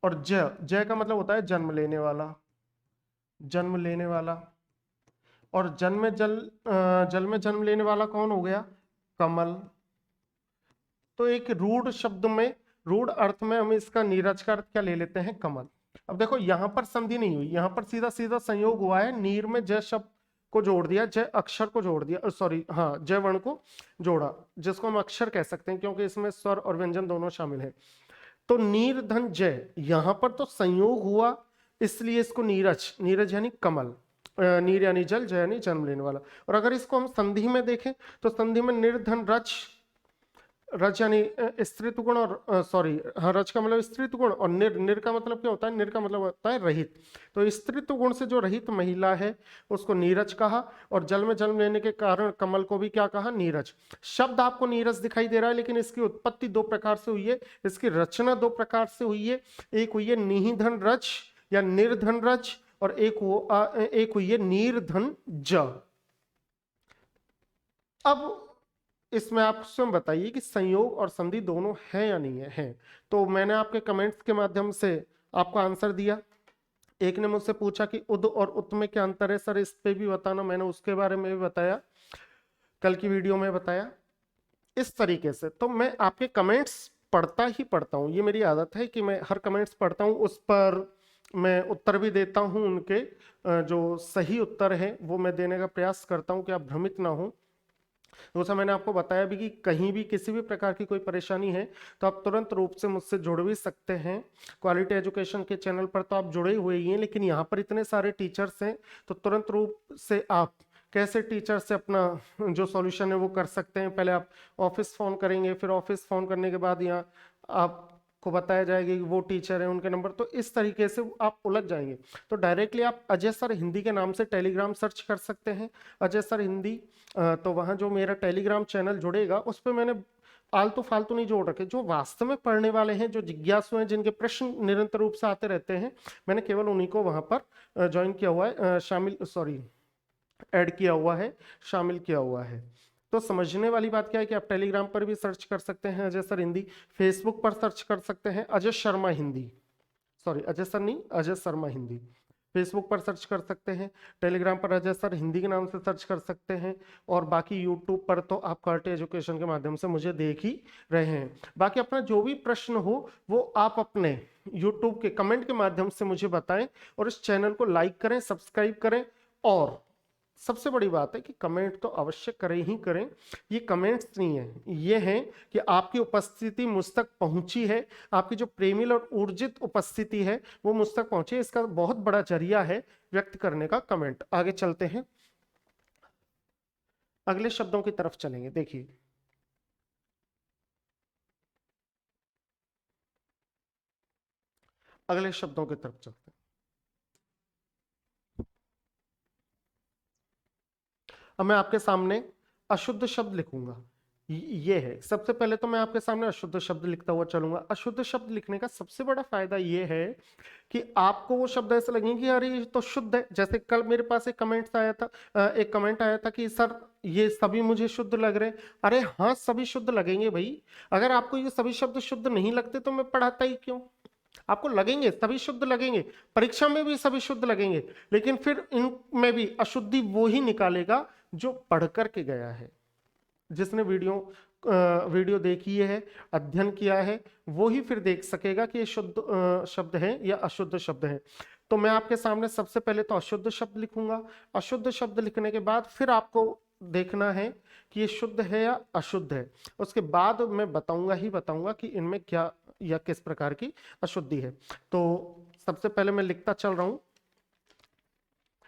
और जय, जय का मतलब होता है जन्म लेने वाला, जन्म लेने वाला। और जल में जल, जल में जन्म लेने वाला कौन हो गया कमल। तो एक रूढ़ शब्द में, रूढ़ अर्थ में हम इसका नीरज का अर्थ क्या ले लेते हैं कमल। अब देखो यहां पर संधि नहीं हुई, यहां पर सीधा सीधा संयोग हुआ है, नीर में जय शब्द को जोड़ दिया, जय अक्षर को जोड़ दिया, सॉरी हाँ जय वर्ण को जोड़ा, जिसको हम अक्षर कह सकते हैं क्योंकि इसमें स्वर और व्यंजन दोनों शामिल है। तो नीर धन जय, यहां पर तो संयोग हुआ इसलिए इसको नीरज, नीरज यानी कमल, नीर यानी जल, जय यानी जन्म लेने वाला। और अगर इसको हम संधि में देखें तो संधि में निर्धन रज, रज यानी स्त्रीत्व गुण, और सॉरी हाँ रज का मतलब स्त्रीत्व गुण, और निर, निर का मतलब क्या होता है निर का मतलब होता है रहित। तो स्त्रीत्व गुण से जो रहित महिला है उसको नीरज कहा, और जल में जन्म लेने के कारण कमल को भी क्या कहा नीरज। शब्द आपको नीरज दिखाई दे रहा है लेकिन इसकी उत्पत्ति दो प्रकार से हुई है, इसकी रचना दो प्रकार से हुई है। एक हुई है निधन रज या निर्धन रज, और एक हुई है नीरधन ज। अब इसमें आप स्वयं बताइए कि संयोग और संधि दोनों है या नहीं है। तो मैंने आपके कमेंट्स के माध्यम से आपको आंसर दिया। एक ने मुझसे पूछा कि उद और उत में क्या अंतर है सर, इस पे भी बताना, मैंने उसके बारे में भी बताया, कल की वीडियो में बताया। इस तरीके से तो मैं आपके कमेंट्स पढ़ता ही पढ़ता हूँ, ये मेरी आदत है कि मैं हर कमेंट्स पढ़ता हूँ, उस पर मैं उत्तर भी देता हूँ, उनके जो सही उत्तर है वो मैं देने का प्रयास करता हूँ कि आप भ्रमित ना हो। दूसरा मैंने आपको बताया भी कि कहीं भी किसी भी प्रकार की कोई परेशानी है तो आप तुरंत रूप से मुझसे जुड़ भी सकते हैं। क्वालिटी एजुकेशन के चैनल पर तो आप जुड़े हुए ही हैं, लेकिन यहाँ पर इतने सारे टीचर्स हैं तो तुरंत रूप से आप कैसे टीचर से अपना जो सॉल्यूशन है वो कर सकते हैं। पहले आप ऑफिस फ़ोन करेंगे, फिर ऑफिस फ़ोन करने के बाद यहाँ आपको बताया जाएगा कि वो टीचर है उनके नंबर, तो इस तरीके से आप उलझ जाएंगे। तो डायरेक्टली आप अजय सर हिंदी के नाम से टेलीग्राम सर्च कर सकते हैं, अजय सर हिंदी। तो वहाँ जो मेरा टेलीग्राम चैनल जुड़ेगा उस पर मैंने आलतू फालतू नहीं जोड़ रखे, जो वास्तव में पढ़ने वाले हैं, जो जिज्ञासु हैं, जिनके प्रश्न निरंतर रूप से आते रहते हैं, मैंने केवल उन्हीं को वहाँ पर ज्वाइन किया हुआ है, शामिल सॉरी ऐड किया हुआ है, शामिल किया हुआ है। तो समझने वाली बात क्या है कि आप टेलीग्राम पर भी सर्च कर सकते हैं अजय सर हिंदी, फेसबुक पर सर्च कर सकते हैं अजय शर्मा हिंदी, सॉरी अजय सर नहीं अजय शर्मा हिंदी, फेसबुक पर सर्च कर सकते हैं, टेलीग्राम पर अजय सर हिंदी के नाम से सर्च कर सकते हैं, और बाकी यूट्यूब पर तो आप क्वालिटी एजुकेशन के माध्यम से मुझे देख ही रहे हैं। बाकी अपना जो भी प्रश्न हो वो आप अपने यूट्यूब के कमेंट के माध्यम से मुझे बताएं, और इस चैनल को लाइक करें, सब्सक्राइब करें, और सबसे बड़ी बात है कि कमेंट तो अवश्य करें ही करें। ये कमेंट्स नहीं है, ये हैं कि आपकी उपस्थिति मुझ तक पहुंची है, आपकी जो प्रेमिल और ऊर्जित उपस्थिति है वो मुझ तक पहुंची है, इसका बहुत बड़ा जरिया है व्यक्त करने का कमेंट। आगे चलते हैं, अगले शब्दों की तरफ चलेंगे। देखिए अगले शब्दों की तरफ चलते हैं। अब मैं आपके सामने अशुद्ध शब्द लिखूंगा, ये है। सबसे पहले तो मैं आपके सामने अशुद्ध शब्द लिखता हुआ चलूंगा। अशुद्ध शब्द लिखने का सबसे बड़ा फायदा ये है कि आपको वो शब्द ऐसे लगेंगे कि अरे ये तो शुद्ध है। जैसे कल मेरे पास एक कमेंट आया था, एक कमेंट आया था कि सर ये सभी मुझे शुद्ध लग रहे हैं। अरे हाँ, सभी शुद्ध लगेंगे भाई। अगर आपको ये सभी शब्द शुद्ध नहीं लगते तो मैं पढ़ाता ही क्यों? आपको लगेंगे, सभी शुद्ध लगेंगे, परीक्षा में भी सभी शुद्ध लगेंगे, लेकिन फिर इनमें भी अशुद्धि वो ही निकालेगा जो पढ़ करके गया है, जिसने वीडियो देखी है, अध्ययन किया है, वो ही फिर देख सकेगा कि ये शुद्ध शब्द है या अशुद्ध शब्द है। तो मैं आपके सामने सबसे पहले तो अशुद्ध शब्द लिखूंगा। अशुद्ध शब्द लिखने के बाद फिर आपको देखना है कि ये शुद्ध है या अशुद्ध है। उसके बाद मैं बताऊंगा ही बताऊंगा कि इनमें क्या या किस प्रकार की अशुद्धि है। तो सबसे पहले मैं लिखता चल रहा हूं।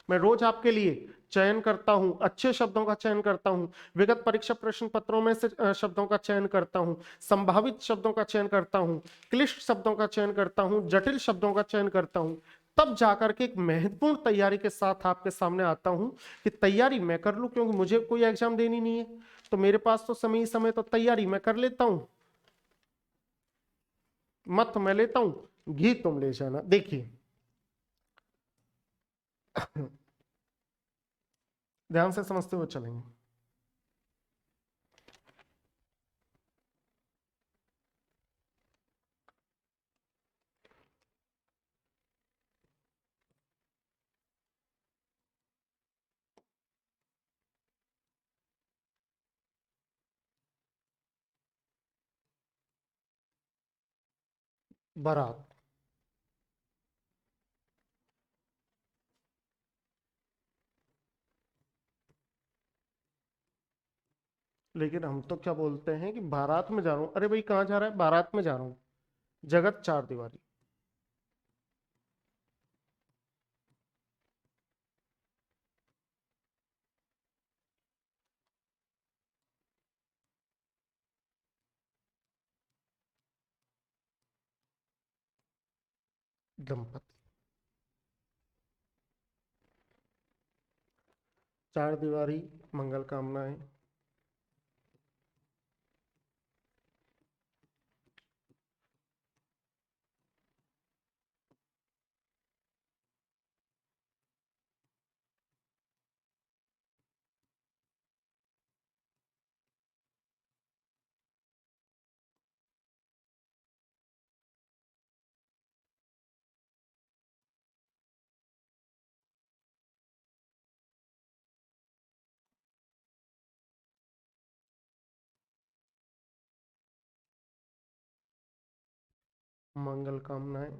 मैं रोज आपके लिए चयन करता हूं, अच्छे शब्दों का चयन करता हूं, विगत परीक्षा प्रश्न पत्रों में से शब्दों का चयन करता हूं, संभावित शब्दों का चयन करता हूं, क्लिष्ट शब्दों का चयन करता हूं, जटिल शब्दों का चयन करता हूं। तब जाकर के एक महत्वपूर्ण तैयारी के साथ आपके सामने आता हूं कि तैयारी मैं कर लूं, क्योंकि मुझे कोई एग्जाम देनी नहीं है, तो मेरे पास तो समय ही समय, तो तैयारी मैं कर लेता हूं। मत मैं लेता हूं, घी तुम ले जाना। देखिए ध्यान से समझते हुए चलेंगे। बारात। लेकिन हम तो क्या बोलते हैं कि बारात में जा रहा हूं। अरे भाई कहाँ जा रहा है? बारात में जा रहा हूं। जगत चार दीवारी। दंपति। चार दीवारी। मंगल कामनाएं। मंगल कामनाएं।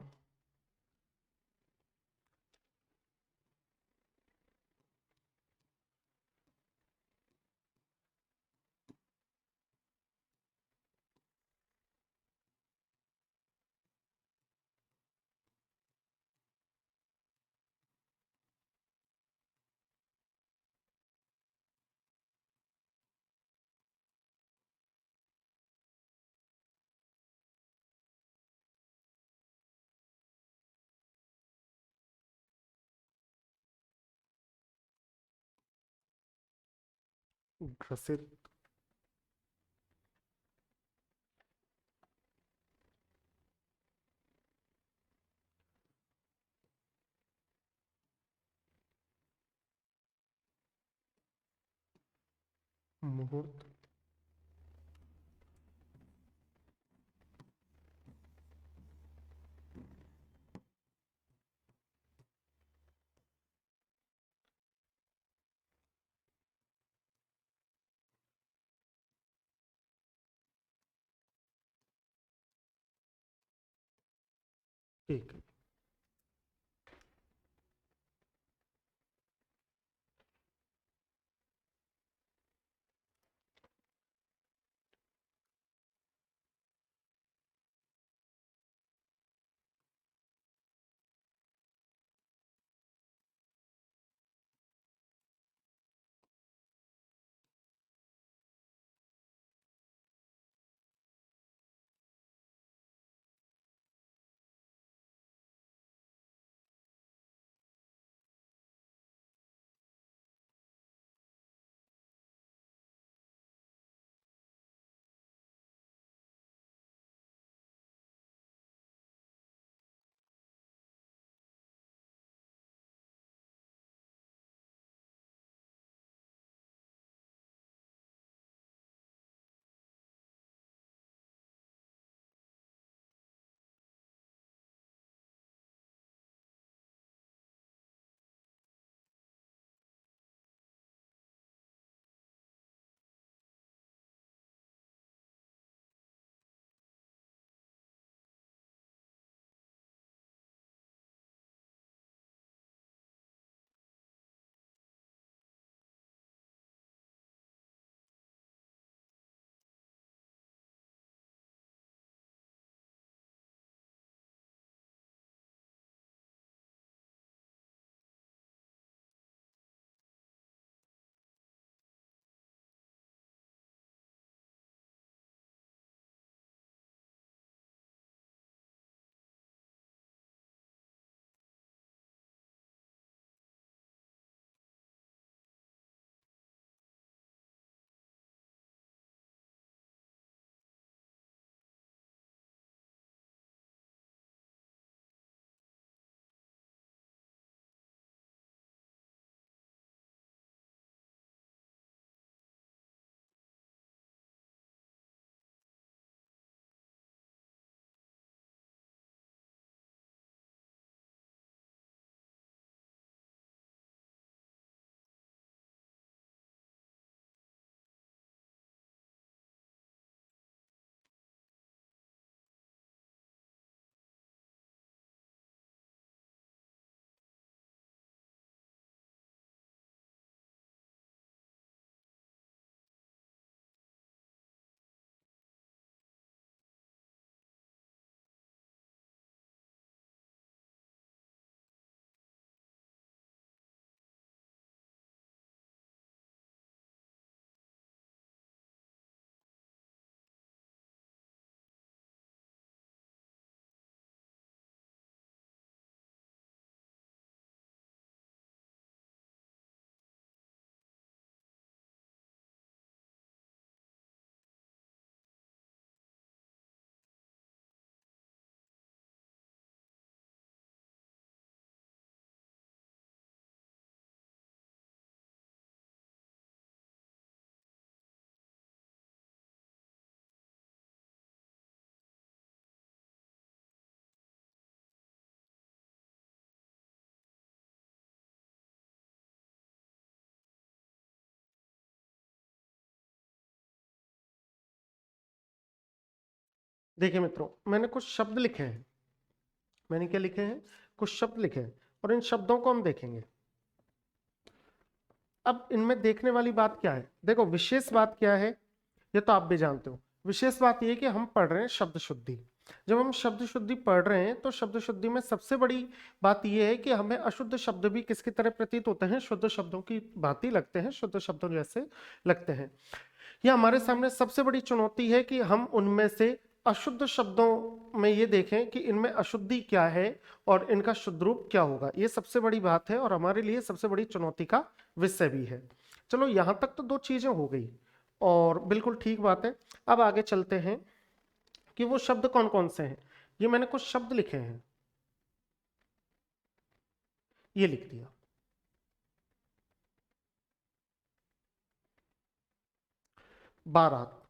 ग्रसित। मुहूर्त। ठीक है। देखिए मित्रों, मैंने कुछ शब्द लिखे हैं। मैंने क्या लिखे हैं? कुछ शब्द लिखे हैं और इन शब्दों को हम देखेंगे। अब इनमें देखने वाली बात क्या है? देखो, विशेष बात क्या है ये तो आप भी जानते हो। विशेष बात ये है कि हम पढ़ रहे हैं शब्द शुद्धि। जब हम शब्द शुद्धि पढ़ रहे हैं तो शब्द शुद्धि में सबसे बड़ी बात यह है कि हमें अशुद्ध शब्द भी किसकी तरह प्रतीत होते हैं? शुद्ध शब्दों की भांति लगते हैं, शुद्ध शब्दों जैसे लगते हैं। यह हमारे सामने सबसे बड़ी चुनौती है कि हम उनमें से अशुद्ध शब्दों में ये देखें कि इनमें अशुद्धि क्या है और इनका शुद्ध रूप क्या होगा। ये सबसे बड़ी बात है और हमारे लिए सबसे बड़ी चुनौती का विषय भी है। चलो, यहां तक तो दो चीजें हो गई और बिल्कुल ठीक बात है। अब आगे चलते हैं कि वो शब्द कौन कौन से हैं। ये मैंने कुछ शब्द लिखे हैं, ये लिख दिया। बारात।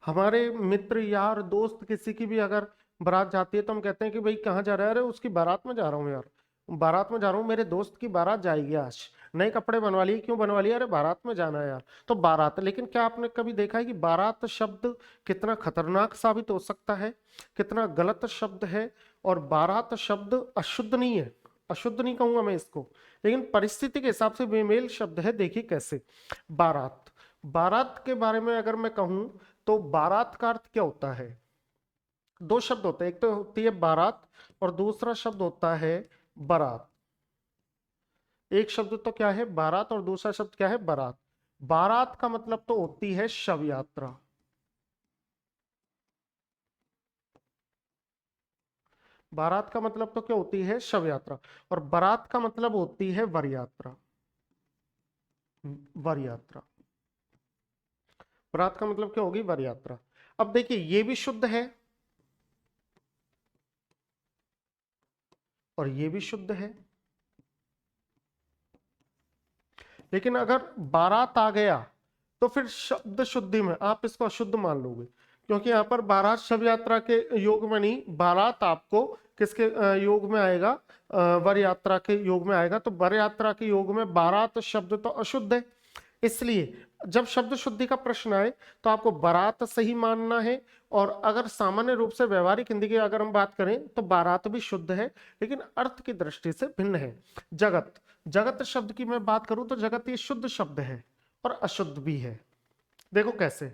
हमारे मित्र, यार, दोस्त किसी की भी अगर बारात जाती है तो हम कहते हैं कि भाई कहाँ जा रहा है? अरे उसकी बारात में जा रहा हूँ यार, बारात में जा रहा हूँ, मेरे दोस्त की बारात जाएगी आज, नए कपड़े बनवा लिए। क्यों बनवा लिए? अरे बारात में जाना है यार। तो बारात। लेकिन क्या आपने कभी देखा है कि बारात शब्द कितना खतरनाक साबित हो सकता है, कितना गलत शब्द है? और बारात शब्द अशुद्ध नहीं है, अशुद्ध नहीं कहूंगा मैं इसको, लेकिन परिस्थिति के हिसाब से बेमेल शब्द है। देखिए कैसे। बारात। बारात के बारे में अगर मैं कहूं तो बारात का अर्थ क्या होता है? दो शब्द होते हैं, एक तो होती है बारात और दूसरा शब्द होता है बारात। एक शब्द तो क्या है? बारात, और दूसरा शब्द क्या है? बारात। बारात का मतलब तो होती है शव यात्रा। बारात का मतलब तो क्या होती है? शव यात्रा। और बारात का मतलब होती है वर यात्रा। वर यात्रा। बारात का मतलब क्या होगी? वर यात्रा। अब देखिए, ये भी शुद्ध है और ये भी शुद्ध है। लेकिन अगर बारात आ गया तो फिर शब्द शुद्धि में आप इसको अशुद्ध मान लोगे, क्योंकि यहाँ पर बारात शव यात्रा के योग में नहीं, बारात आपको किसके योग में आएगा? वर यात्रा के योग में आएगा। तो वर यात्रा के योग में बारात शब्द तो अशुद्ध है। इसलिए जब शब्द शुद्धि का प्रश्न आए तो आपको बारात सही मानना है। और अगर सामान्य रूप से व्यवहारिक हिंदी की अगर हम बात करें तो बारात भी शुद्ध है, लेकिन अर्थ की दृष्टि से भिन्न है। जगत। जगत शब्द की मैं बात करूं तो जगत ये शुद्ध शब्द है और अशुद्ध भी है। देखो कैसे।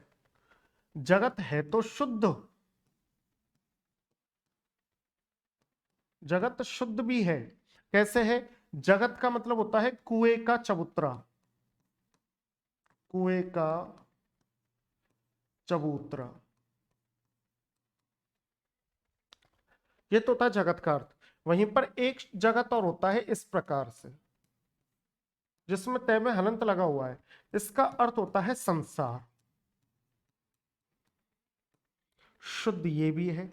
जगत है तो शुद्ध, जगत शुद्ध भी है। कैसे है? जगत का मतलब होता है कुएं का चबूतरा, कुएं का चबूतरा। ये तो था जगत का अर्थ। वहीं पर एक जगत और होता है इस प्रकार से, जिसमें तय में हलंत लगा हुआ है। इसका अर्थ होता है संसार। शुद्ध ये भी है,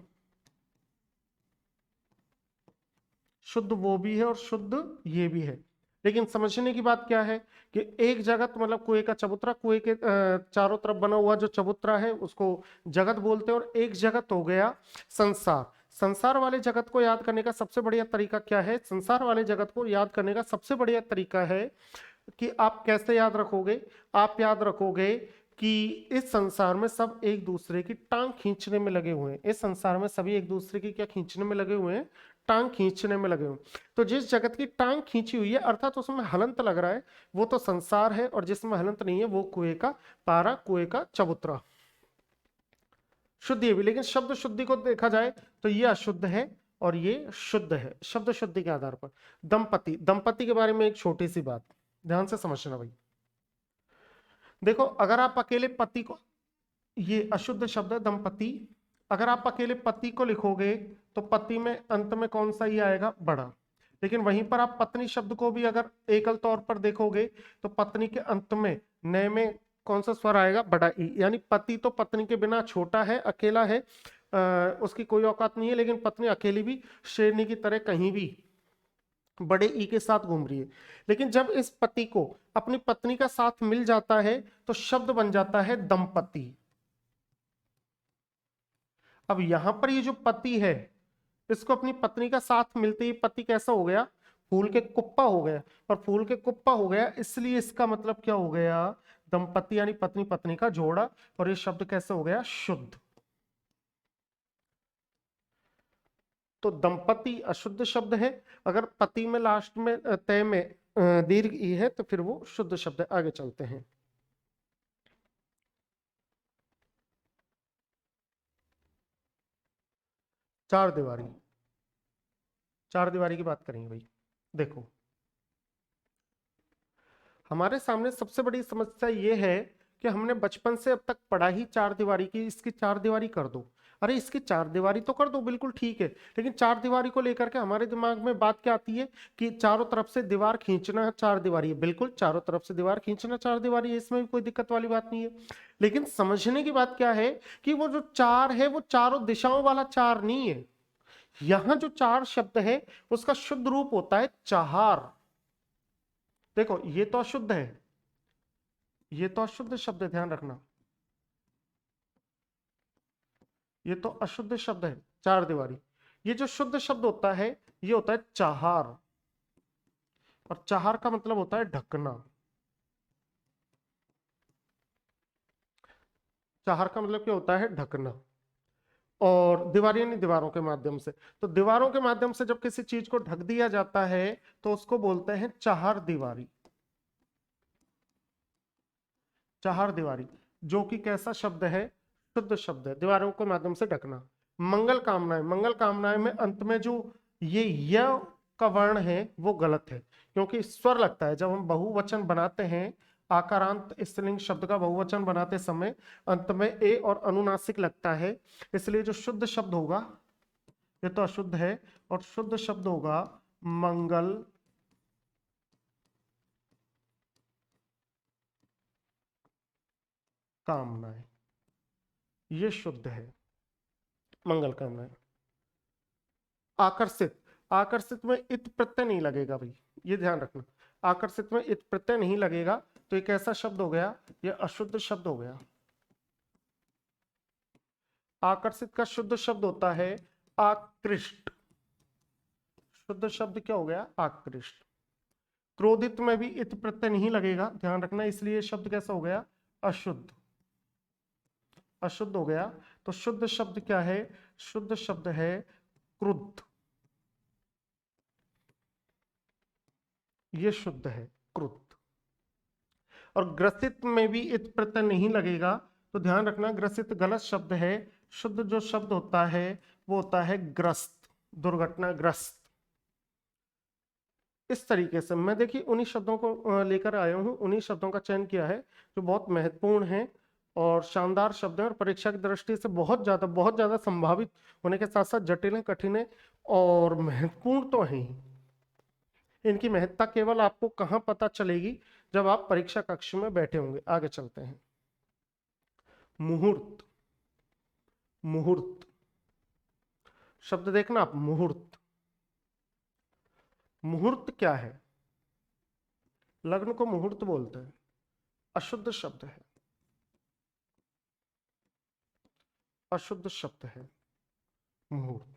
शुद्ध वो भी है और शुद्ध ये भी है। लेकिन समझने की बात क्या है कि एक जगत मतलब कुएं का चबूतरा, कुएं के चारों तरफ बना हुआ जो चबूतरा है उसको जगत बोलते हैं। और एक जगत हो गया संसार। संसार वाले जगत को याद करने का सबसे बढ़िया तरीका क्या है? संसार वाले जगत को याद करने का सबसे बढ़िया तरीका है कि आप कैसे याद रखोगे? आप याद रखोगे कि इस संसार में सब एक दूसरे की टांग खींचने में लगे हुए हैं। इस संसार में सभी एक दूसरे की क्या खींचने में लगे हुए हैं? टांग खींचने में लगे हुए हैं। तो जिस जगत की टांग खींची हुई है अर्थात उसमें हलंत लग रहा है, वो तो संसार है। और जिसमें हलंत नहीं है वो कुएं का पारा, कुएं का चबूतरा। शुद्ध ये भी। लेकिन शब्द शुद्धि को देखा जाए तो ये अशुद्ध है और ये शुद्ध है शब्द शुद्धि के आधार पर। दंपति। दंपति के बारे में एक छोटी सी बात ध्यान से समझना भाई। देखो, अगर आप अकेले पति को, ये अशुद्ध शब्द है दंपति। अगर आप अकेले पति को लिखोगे तो पति में अंत में कौन सा ही आएगा? बड़ा। लेकिन वहीं पर आप पत्नी शब्द को भी अगर एकल तौर पर देखोगे तो पत्नी के अंत में नए में कौन सा स्वर आएगा? बड़ा ई। यानी पति तो पत्नी के बिना छोटा है, अकेला है, उसकी कोई औकात नहीं है। लेकिन पत्नी अकेली भी शेरनी की तरह कहीं भी बड़े ई के साथ घूम रही है। लेकिन जब इस पति को अपनी पत्नी का साथ मिल जाता है तो शब्द बन जाता है दंपति। अब यहां पर ये जो पति है इसको अपनी पत्नी का साथ मिलते ही पति कैसा हो गया? फूल के कुप्पा हो गया। और फूल के कुप्पा हो गया इसलिए इसका मतलब क्या हो गया? दंपति यानी पत्नी पत्नी का जोड़ा। और ये शब्द कैसे हो गया? शुद्ध। तो दंपति अशुद्ध शब्द है। अगर पति में लास्ट में तय में दीर्घ ई है तो फिर वो शुद्ध शब्द है। आगे चलते हैं। चार दीवारी, चार दीवारी की बात करेंगे भाई। देखो, हमारे सामने सबसे बड़ी समस्या ये है कि हमने बचपन से अब तक पढ़ा ही चार दीवारी की, इसकी चार दीवारी कर दो। अरे इसकी चार दीवारी तो कर दो, बिल्कुल ठीक है, लेकिन चार दीवारी को लेकर के हमारे दिमाग में बात क्या आती है कि चारों तरफ से दीवार खींचना चार दीवारी है। बिल्कुल, चारों तरफ से दीवार खींचना चार दीवारी है, इसमें भी कोई दिक्कत वाली बात नहीं है। लेकिन समझने की बात क्या है कि वो जो चार है वो चारों दिशाओं वाला चार नहीं है। यहां जो चार शब्द है उसका शुद्ध रूप होता है चाहार। देखो, ये तो अशुद्ध है, ये तो अशुद्ध शब्द है, ध्यान रखना, ये तो अशुद्ध शब्द है चार दीवारी। ये जो शुद्ध शब्द होता है ये होता है चाहार, और चाहार का मतलब होता है ढकना। चाहार का मतलब क्या होता है? ढकना। और दीवार यानी दीवारों के माध्यम से, तो दीवारों के माध्यम से जब किसी चीज को ढक दिया जाता है तो उसको बोलते हैं चाहार दीवारी। चाहार दीवारी जो कि कैसा शब्द है? शुद्ध शब्द है, दीवारों के माध्यम से ढकना। मंगल कामनाएं, मंगल कामनाएं में अंत में जो ये य का वर्ण है वो गलत है, क्योंकि स्वर लगता है। जब हम बहुवचन बनाते हैं, आकारांत स्त्रीलिंग शब्द का बहुवचन बनाते समय अंत में ए और अनुनासिक लगता है, इसलिए जो शुद्ध शब्द होगा ये तो अशुद्ध है, और शुद्ध शब्द होगा मंगल कामनाएं। ये शुद्ध है, मंगल कामनाएं। आकर्षित, आकर्षित में इत प्रत्यय नहीं लगेगा भाई, ये ध्यान रखना। आकर्षित में इत प्रत्यय नहीं लगेगा, तो एक ऐसा शब्द हो गया, ये अशुद्ध शब्द हो गया। आकर्षित का शुद्ध शब्द होता है आकृष्ट। शुद्ध शब्द क्या हो गया? आकृष्ट। क्रोधित में भी इत प्रत्यय नहीं लगेगा, ध्यान रखना, इसलिए शब्द कैसा हो गया? अशुद्ध। अशुद्ध हो गया। तो शुद्ध शब्द क्या है? शुद्ध शब्द है क्रुद्ध। ये शुद्ध है, क्रुद्ध। और ग्रसित में भी इत प्रत्यय नहीं लगेगा, तो ध्यान रखना, ग्रसित गलत शब्द है। शुद्ध जो शब्द होता है वो होता है ग्रस्त, दुर्घटनाग्रस्त। इस तरीके से मैं देखिए उन्हीं शब्दों को लेकर आया हूं, उन्हीं शब्दों का चयन किया है जो बहुत महत्वपूर्ण है और शानदार शब्द है, और परीक्षा की दृष्टि से बहुत ज्यादा संभावित होने के साथ साथ जटिल है, कठिन है और महत्वपूर्ण तो है ही। इनकी महत्ता केवल आपको कहां पता चलेगी? जब आप परीक्षा कक्ष में बैठे होंगे। आगे चलते हैं। मुहूर्त, मुहूर्त शब्द देखना आप, मुहूर्त। मुहूर्त क्या है? लग्न को मुहूर्त बोलते हैं, अशुद्ध शब्द है, अशुद्ध शब्द है मुहूर्त।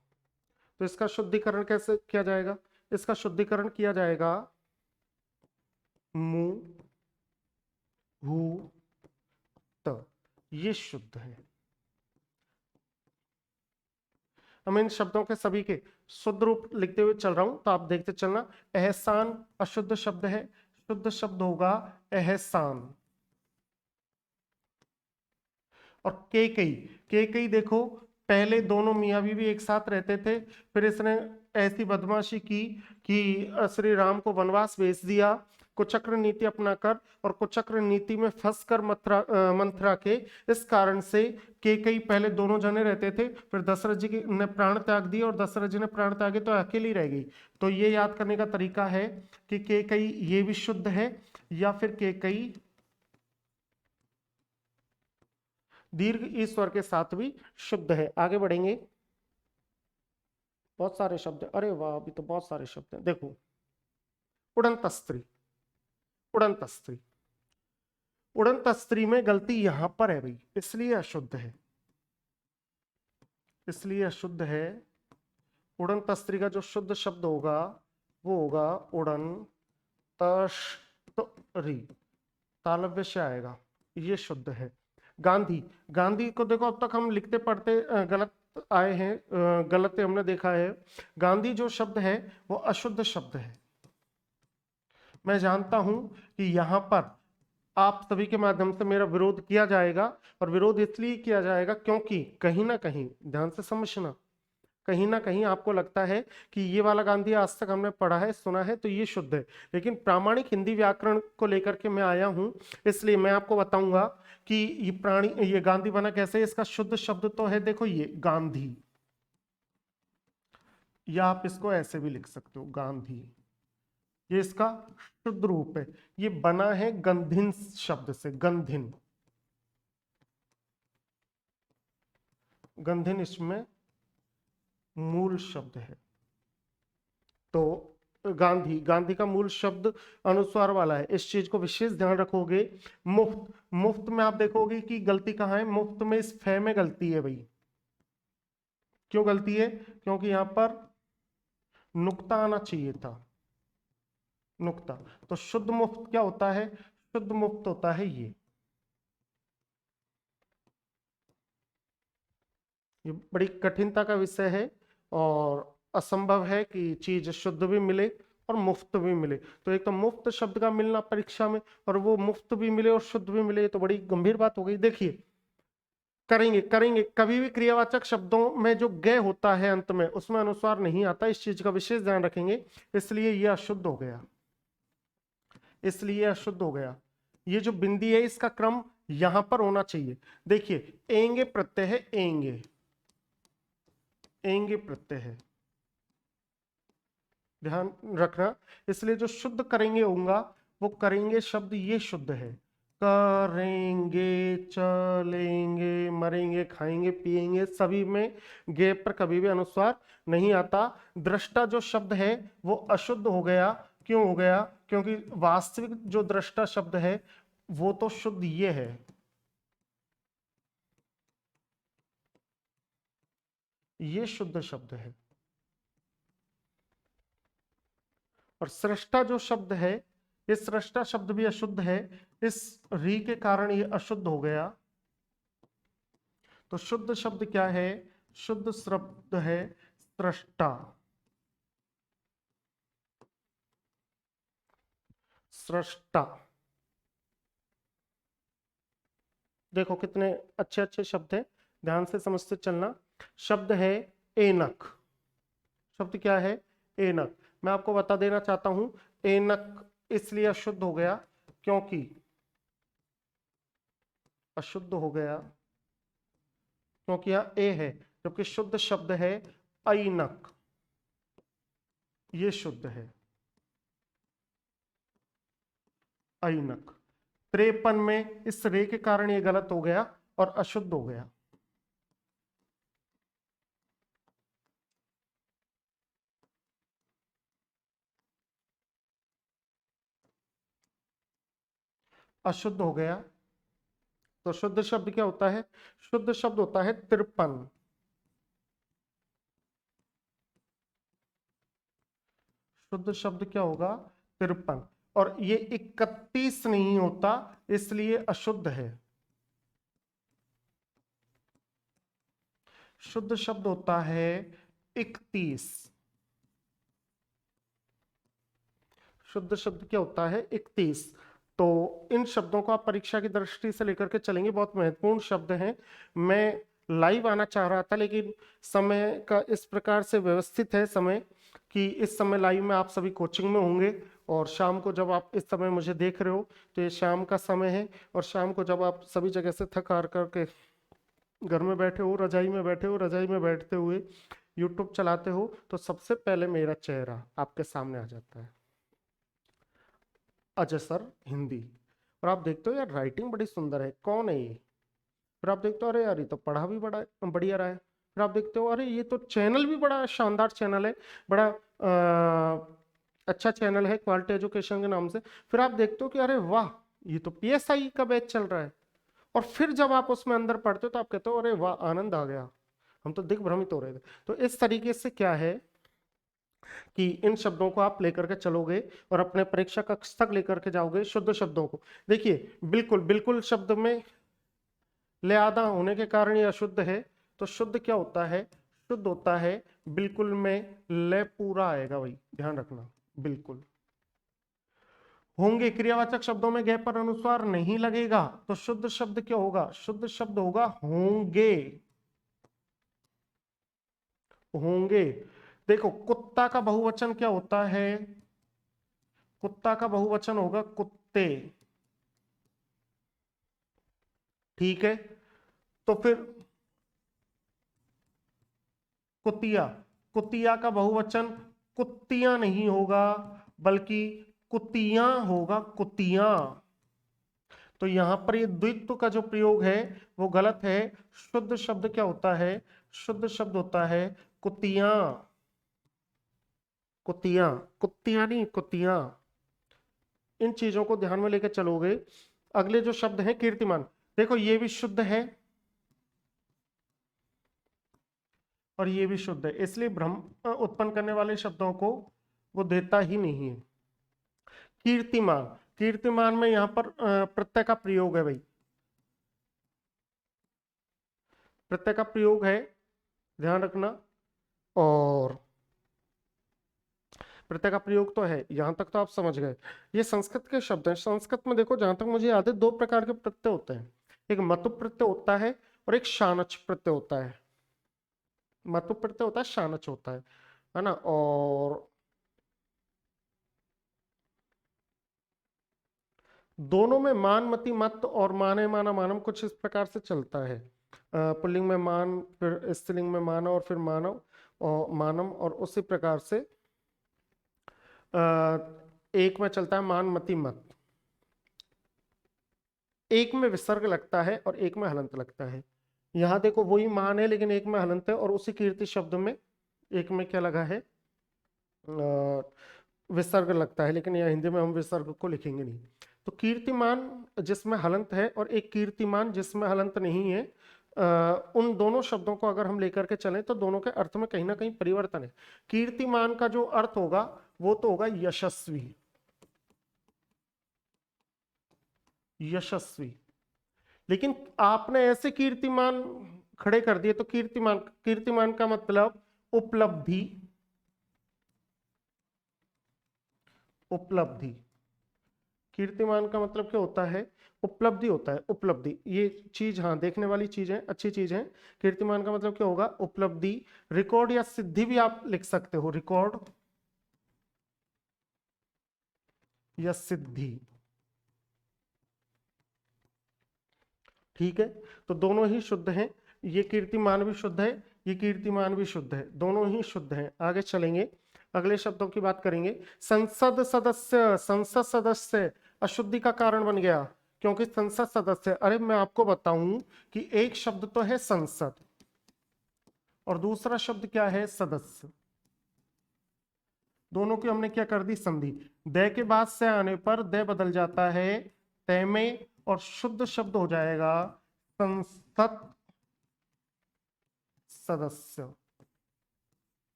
तो इसका शुद्धिकरण कैसे किया जाएगा? इसका शुद्धिकरण किया जाएगा मु हु त, ये शुद्ध है। हम इन शब्दों के सभी के शुद्ध रूप लिखते हुए चल रहा हूं, तो आप देखते चलना। एहसान अशुद्ध शब्द है, शुद्ध शब्द होगा एहसान। और केकई, केकई देखो, पहले दोनों मियाँ बीवी एक साथ रहते थे, फिर इसने ऐसी बदमाशी की कि श्री राम को वनवास भेज दिया, कुचक्र नीति अपनाकर, और कुचक्र नीति में फंसकर मंथरा के इस कारण से केकई, पहले दोनों जने रहते थे, फिर दशरथ जी ने प्राण त्याग दिए और दशरथ जी ने प्राण त्यागे तो अकेली रह गई। तो ये याद करने का तरीका है कि केकई ये भी शुद्ध है, या फिर केकई दीर्घ ईश्वर के साथ भी शुद्ध है। आगे बढ़ेंगे। बहुत सारे शब्द, अरे वाह, अभी तो बहुत सारे शब्द हैं। देखो, उड़ंत स्त्री, उड़ंत स्त्री, उड़ंत स्त्री में गलती यहां पर है भाई, इसलिए अशुद्ध है, इसलिए अशुद्ध है। उड़ंत स्त्री का जो शुद्ध शब्द होगा वो होगा उड़न तश्तरी, तालव्य से आएगा, ये शुद्ध है। गांधी, गांधी को देखो अब तक हम लिखते पढ़ते गलत आए हैं, गलत हमने देखा है। गांधी जो शब्द है वो अशुद्ध शब्द है। मैं जानता हूं कि यहां पर आप सभी के माध्यम से मेरा विरोध किया जाएगा, और विरोध इसलिए किया जाएगा क्योंकि कहीं ना कहीं, ध्यान से समझना, कहीं ना कहीं आपको लगता है कि ये वाला गांधी आज तक हमने पढ़ा है, सुना है, तो ये शुद्ध है। लेकिन प्रामाणिक हिंदी व्याकरण को लेकर के मैं आया हूं, इसलिए मैं आपको बताऊंगा कि ये गांधी बना कैसे। इसका शुद्ध शब्द तो है, देखो ये गांधी, या आप इसको ऐसे भी लिख सकते हो गांधी, ये इसका शुद्ध रूप है। ये बना है गंधिन शब्द से, गंधिन, गंधिन इसमें मूल शब्द है। तो गांधी, गांधी का मूल शब्द अनुस्वार वाला है, इस चीज को विशेष ध्यान रखोगे। मुफ्त, मुफ्त में आप देखोगे कि गलती कहां है, मुफ्त में इस फे में गलती है भाई। क्यों गलती है? क्योंकि यहां पर नुक्ता आना चाहिए था, नुक्ता। तो शुद्ध मुफ्त क्या होता है? शुद्ध मुफ्त होता है ये बड़ी कठिनता का विषय है, और असंभव है कि चीज शुद्ध भी मिले और मुफ्त भी मिले। तो एक तो मुफ्त शब्द का मिलना परीक्षा में, और वो मुफ्त भी मिले और शुद्ध भी मिले, तो बड़ी गंभीर बात हो गई। देखिए, करेंगे करेंगे, कभी भी क्रियावाचक शब्दों में जो गे होता है अंत में, उसमें अनुस्वार नहीं आता, इस चीज का विशेष ध्यान रखेंगे। इसलिए यह अशुद्ध हो गया, इसलिए अशुद्ध हो गया। ये जो बिंदी है इसका क्रम यहां पर होना चाहिए। देखिए, एंगे प्रत्यय है, एंगे, एंगे प्रत्यय है, ध्यान रखना। इसलिए जो शुद्ध करेंगे होगा, वो करेंगे शब्द ये शुद्ध है। करेंगे, चलेंगे, मरेंगे, खाएंगे, पिएंगे, सभी में गे पर कभी भी अनुस्वार नहीं आता। दृष्टा जो शब्द है वो अशुद्ध हो गया। क्यों हो गया? क्योंकि वास्तविक जो दृष्टा शब्द है वो तो शुद्ध ये है, ये शुद्ध शब्द है। और सृष्टा जो शब्द है, ये सृष्टा शब्द भी अशुद्ध है, इस री के कारण ये अशुद्ध हो गया। तो शुद्ध शब्द क्या है? शुद्ध शब्द है सृष्टा, सृष्टा। देखो कितने अच्छे अच्छे शब्द हैं, ध्यान से समझते चलना। शब्द है एनक, शब्द क्या है? एनक। मैं आपको बता देना चाहता हूं, एनक इसलिए अशुद्ध हो गया क्योंकि, अशुद्ध हो गया क्योंकि यह ए है, जबकि शुद्ध शब्द है ऐनक, ये शुद्ध है, ऐनक। 53 में इस रे के कारण ये गलत हो गया और अशुद्ध हो गया। अशुद्ध हो गया। तो शुद्ध शब्द क्या होता है? शुद्ध शब्द होता है 53। शुद्ध शब्द क्या होगा? 53। और ये 31 नहीं होता, इसलिए अशुद्ध है। शुद्ध शब्द होता है 31। शुद्ध शब्द क्या होता है? 31। तो इन शब्दों को आप परीक्षा की दृष्टि से लेकर के चलेंगे, बहुत महत्वपूर्ण शब्द हैं। मैं लाइव आना चाह रहा था, लेकिन समय का इस प्रकार से व्यवस्थित है समय, कि इस समय लाइव में आप सभी कोचिंग में होंगे, और शाम को जब आप इस समय मुझे देख रहे हो तो ये शाम का समय है। और शाम को जब आप सभी जगह से थक हार करके घर में बैठे हो, रजाई में बैठे हो, रजाई में बैठते हुए यूट्यूब चलाते हो, तो सबसे पहले मेरा चेहरा आपके सामने आ जाता है, अजय सर हिंदी। और आप देखते हो यार राइटिंग बड़ी सुंदर है, कौन है ये? फिर आप देखते हो अरे यार ये तो पढ़ा भी बड़ा बढ़िया रहा है। फिर आप देखते हो अरे ये तो चैनल भी बड़ा शानदार चैनल है, बड़ा अच्छा चैनल है क्वालिटी एजुकेशन के नाम से। फिर आप देखते हो कि अरे वाह, ये तो पीएसआई का बैच चल रहा है। और फिर जब आप उसमें अंदर पढ़ते हो तो आप कहते हो अरे वाह, आनंद आ गया, हम तो दिग्भ्रमित हो रहे थे। तो इस तरीके से क्या है कि इन शब्दों को आप लेकर के चलोगे और अपने परीक्षा कक्ष तक लेकर के जाओगे शुद्ध शब्दों को। देखिए, बिल्कुल बिल्कुल शब्द में ले आदा होने के कारण ये अशुद्ध है, तो शुद्ध क्या होता है? शुद्ध होता है बिल्कुल में ले पूरा आएगा भाई, ध्यान रखना, बिल्कुल। होंगे, क्रियावाचक शब्दों में गे पर अनुस्वार नहीं लगेगा, तो शुद्ध शब्द क्या होगा? शुद्ध शब्द होगा होंगे। होंगे। देखो, कुत्ता का बहुवचन क्या होता है? कुत्ता का बहुवचन होगा कुत्ते। ठीक है, तो फिर कुतिया, कुतिया का बहुवचन कुत्तियां नहीं होगा, बल्कि कुतियां होगा, कुतियां। तो यहां पर ये द्वित्व का जो प्रयोग है वो गलत है। शुद्ध शब्द क्या होता है? शुद्ध शब्द होता है कुतियां। कुतियां, कुत्तियां नहीं, कुतियां। इन चीजों को ध्यान में लेकर चलोगे। अगले जो शब्द है कीर्तिमान, देखो ये भी शुद्ध है और ये भी शुद्ध है, इसलिए भ्रम उत्पन्न करने वाले शब्दों को वो देता ही नहीं है। कीर्तिमान, कीर्तिमान में यहां पर प्रत्यय का प्रयोग है भाई, प्रत्यय का प्रयोग है, ध्यान रखना। और प्रत्यय का प्रयोग तो है, यहां तक तो आप समझ गए। ये संस्कृत के शब्द हैं। संस्कृत में देखो, जहां तक मुझे याद है, दो प्रकार के प्रत्यय होते हैं, एक मतु प्रत्यय होता है और एक शानच प्रत्यय होता है। मतु प्रत्यय होता है, शानच होता है ना। और दोनों में मान, मति, मत और माने, माना, मानम कुछ इस प्रकार से चलता है। पुल्लिंग में मान, फिर स्त्रीलिंग में मानव, और फिर मानव और मानम, और उसी प्रकार से एक में चलता है मान, मति, मत। एक में विसर्ग लगता है और एक में हलंत लगता है। यहां देखो वही मान है, लेकिन एक में हलंत है, और उसी कीर्ति शब्द में एक में क्या लगा है? विसर्ग लगता है, लेकिन यहाँ हिंदी में हम विसर्ग को लिखेंगे नहीं। तो कीर्तिमान जिसमें हलंत है और एक कीर्तिमान जिसमें हलंत नहीं है, उन दोनों शब्दों को अगर हम लेकर के चलें तो दोनों के अर्थ में कहीं ना कहीं परिवर्तन है। कीर्तिमान का जो अर्थ होगा वो तो होगा यशस्वी, यशस्वी। लेकिन आपने ऐसे कीर्तिमान खड़े कर दिए, तो कीर्तिमान, कीर्तिमान का मतलब उपलब्धि, उपलब्धि। कीर्तिमान का मतलब क्या होता है? उपलब्धि होता है, उपलब्धि। ये चीज हाँ देखने वाली चीज है, अच्छी चीज है। कीर्तिमान का मतलब क्या होगा? उपलब्धि। रिकॉर्ड या सिद्धि भी आप लिख सकते हो, रिकॉर्ड या सिद्धि। ठीक है, तो दोनों ही शुद्ध हैं। ये कीर्तिमान भी शुद्ध है, ये कीर्तिमान भी शुद्ध है, दोनों ही शुद्ध हैं। आगे चलेंगे, अगले शब्दों की बात करेंगे। संसद सदस्य, संसद सदस्य अशुद्धि का कारण बन गया, क्योंकि संसद सदस्य, अरे मैं आपको बताऊं कि एक शब्द तो है संसद और दूसरा शब्द क्या है? सदस्य। दोनों की हमने क्या कर दी? संधि। दे के बाद से आने पर दे बदल जाता है तय में, और शुद्ध शब्द हो जाएगा संसद सदस्य।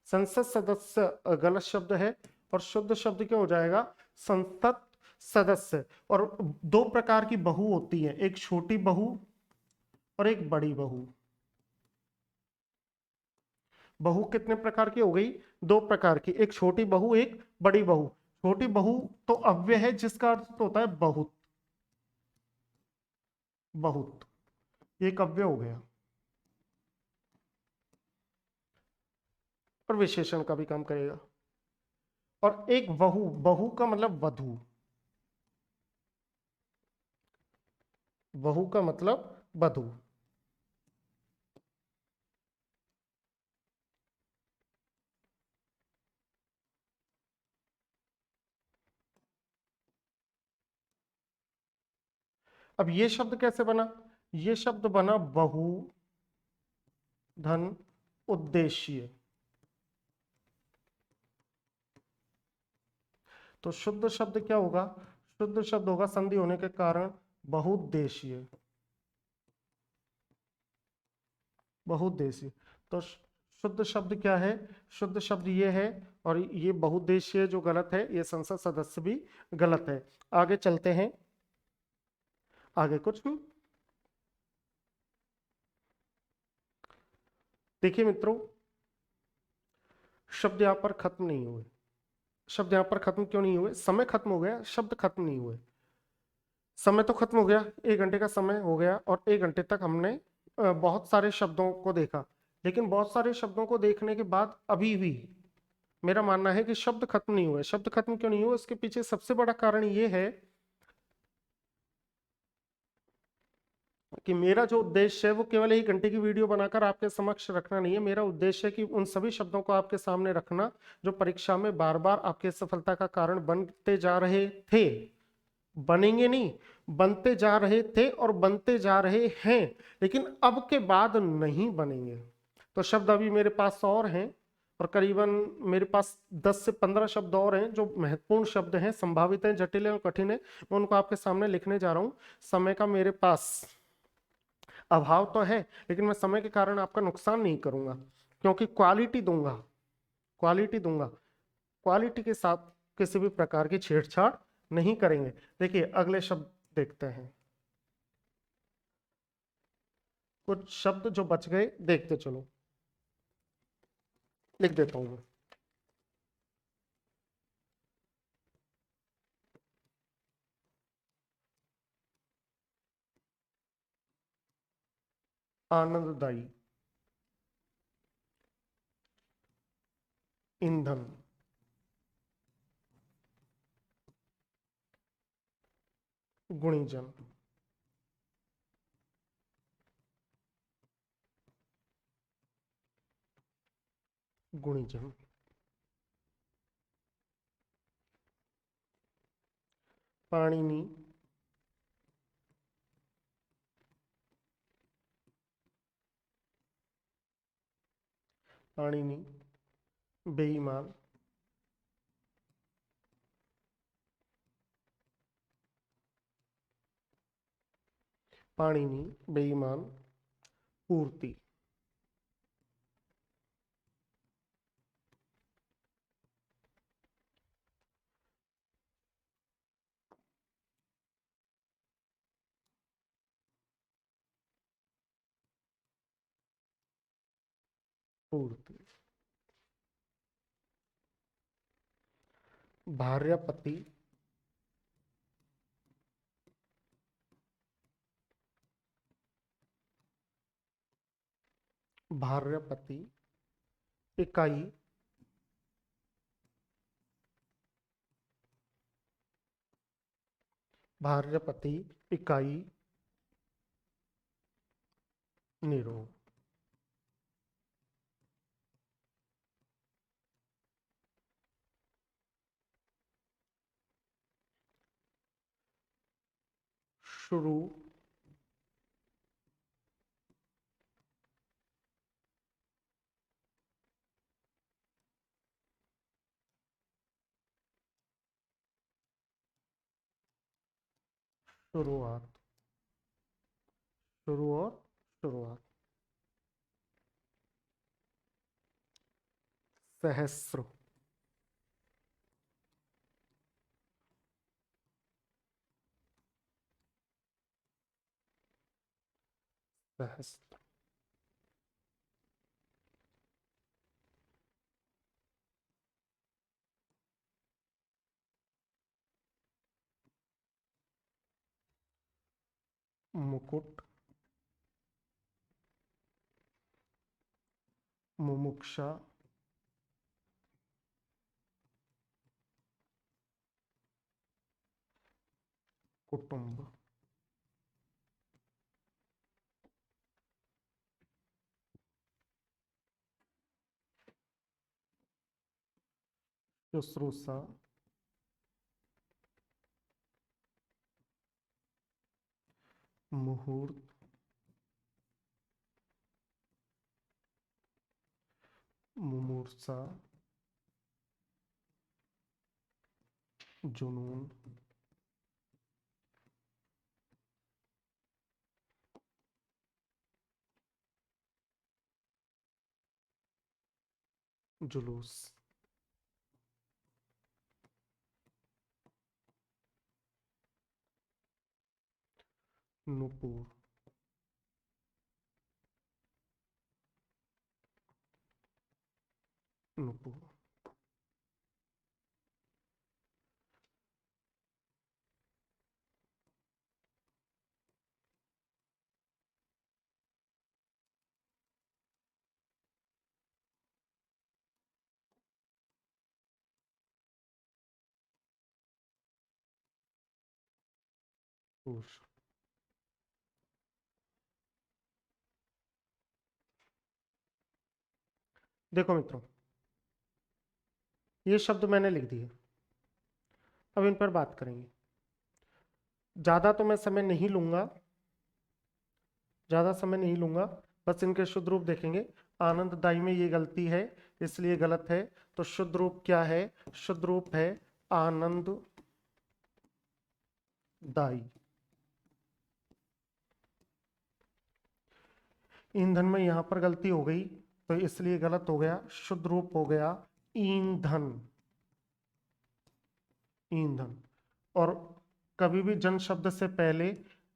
संसद सदस्य गलत शब्द है, और शुद्ध शब्द क्या हो जाएगा? संसद सदस्य। और दो प्रकार की बहू होती है, एक छोटी बहू और एक बड़ी बहू। बहू कितने प्रकार की हो गई? दो प्रकार की, एक छोटी बहू, एक बड़ी बहू। छोटी बहू तो अव्यय है, जिसका अर्थ होता है बहुत, बहुत, एक अव्यय हो गया, और विशेषण का भी काम करेगा। और एक बहू, बहू का मतलब वधू, बहू का मतलब वधू। अब ये शब्द कैसे बना? ये शब्द बना बहु धन उद्देश्य। तो शुद्ध शब्द क्या होगा? शुद्ध शब्द होगा संधि होने के कारण बहुउद्देशीय, बहुउद्देशीय। तो शुद्ध शब्द क्या है? शुद्ध शब्द ये है, और ये बहुउद्देशीय जो गलत है, ये संसद सदस्य भी गलत है। आगे चलते हैं, आगे कुछ देखिए मित्रों, शब्द यहाँ पर खत्म नहीं हुए। शब्द यहाँ पर खत्म क्यों नहीं हुए? समय खत्म हो गया, शब्द खत्म नहीं हुए। समय तो खत्म हो गया, 1 घंटे का समय हो गया और 1 घंटे तक हमने बहुत सारे शब्दों को देखा। लेकिन बहुत सारे शब्दों को देखने के बाद अभी भी मेरा मानना है कि शब्द खत्म नहीं हुए। शब्द खत्म क्यों नहीं हुए? इसके पीछे सबसे बड़ा कारण ये है कि मेरा जो उद्देश्य है वो केवल 1 घंटे की वीडियो बनाकर आपके समक्ष रखना नहीं है। मेरा उद्देश्य है कि उन सभी शब्दों को आपके सामने रखना जो परीक्षा में बार बार आपके सफलता का कारण बनते जा रहे थे, बनेंगे नहीं, बनते जा रहे थे और बनते जा रहे हैं, लेकिन अब के बाद नहीं बनेंगे। तो शब्द अभी मेरे पास और हैं, और करीबन मेरे पास 10 से 15 शब्द और हैं जो महत्वपूर्ण शब्द हैं, संभावित हैं, जटिल हैं और कठिन हैं। मैं उनको आपके सामने लिखने जा रहा हूं। समय का मेरे पास अभाव तो है, लेकिन मैं समय के कारण आपका नुकसान नहीं करूंगा, क्योंकि क्वालिटी दूंगा। क्वालिटी दूंगा, क्वालिटी के साथ किसी भी प्रकार की छेड़छाड़ नहीं करेंगे। देखिए अगले शब्द देखते हैं। कुछ शब्द जो बच गए देखते चलो, लिख देता हूं मैं। आनंददायी, ईंधन, गुणीजन, गुणीजन, पाणिनि, पाणिनि, बेईमान, पाणिनि, बेईमान, पूर्ति, पूर्ति, भार्यापति, भार्यापति, इकाई, भार्यापति, इकाई, निरोग, शुरू, शुरुआत, शुरू और शुरुआत, सहस्र, सहस्त्र, मुकुट, मुमुक्षा, कुटुंब, शुश्रूषा, मुहूर्त, मुमूर्षा, जुनून, जुलूस, नुपुर, नुपुर। देखो मित्रों, ये शब्द मैंने लिख दिए, अब इन पर बात करेंगे। ज्यादा तो मैं समय नहीं लूंगा, ज्यादा समय नहीं लूंगा, बस इनके शुद्ध रूप देखेंगे। आनंददायी में ये गलती है, इसलिए गलत है। तो शुद्ध रूप क्या है? शुद्ध रूप है आनंददायी। ईंधन में यहां पर गलती हो गई, तो इसलिए गलत हो गया। शुद्ध रूप हो गया ईंधन, ईंधन। और कभी भी जन शब्द से पहले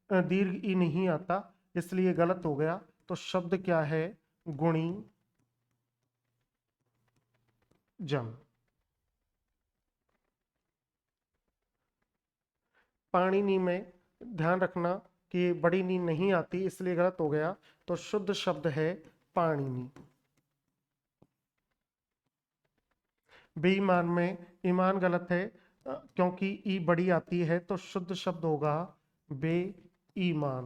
दीर्घ ई नहीं आता, इसलिए गलत हो गया। तो शब्द क्या है? गुणी जन। पाणिनि में ध्यान रखना कि बड़ी नी नहीं आती, इसलिए गलत हो गया। तो शुद्ध शब्द है पाणिनि। बेईमान में ईमान गलत है, क्योंकि ई बड़ी आती है, तो शुद्ध शब्द होगा बेईमान।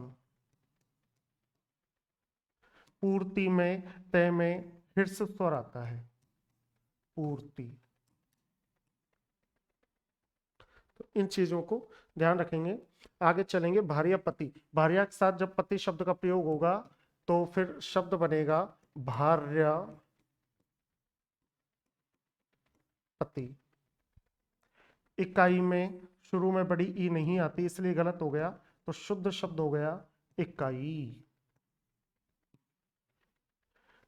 पूर्ति में तय में हिर्स स्वर आता है, पूर्ति। तो इन चीजों को ध्यान रखेंगे। आगे चलेंगे। भार्या पति, भार्या के साथ जब पति शब्द का प्रयोग होगा तो फिर शब्द बनेगा भार्या पति। इकाई में शुरू में बड़ी ई नहीं आती, इसलिए गलत हो गया। तो शुद्ध शब्द हो गया इकाई।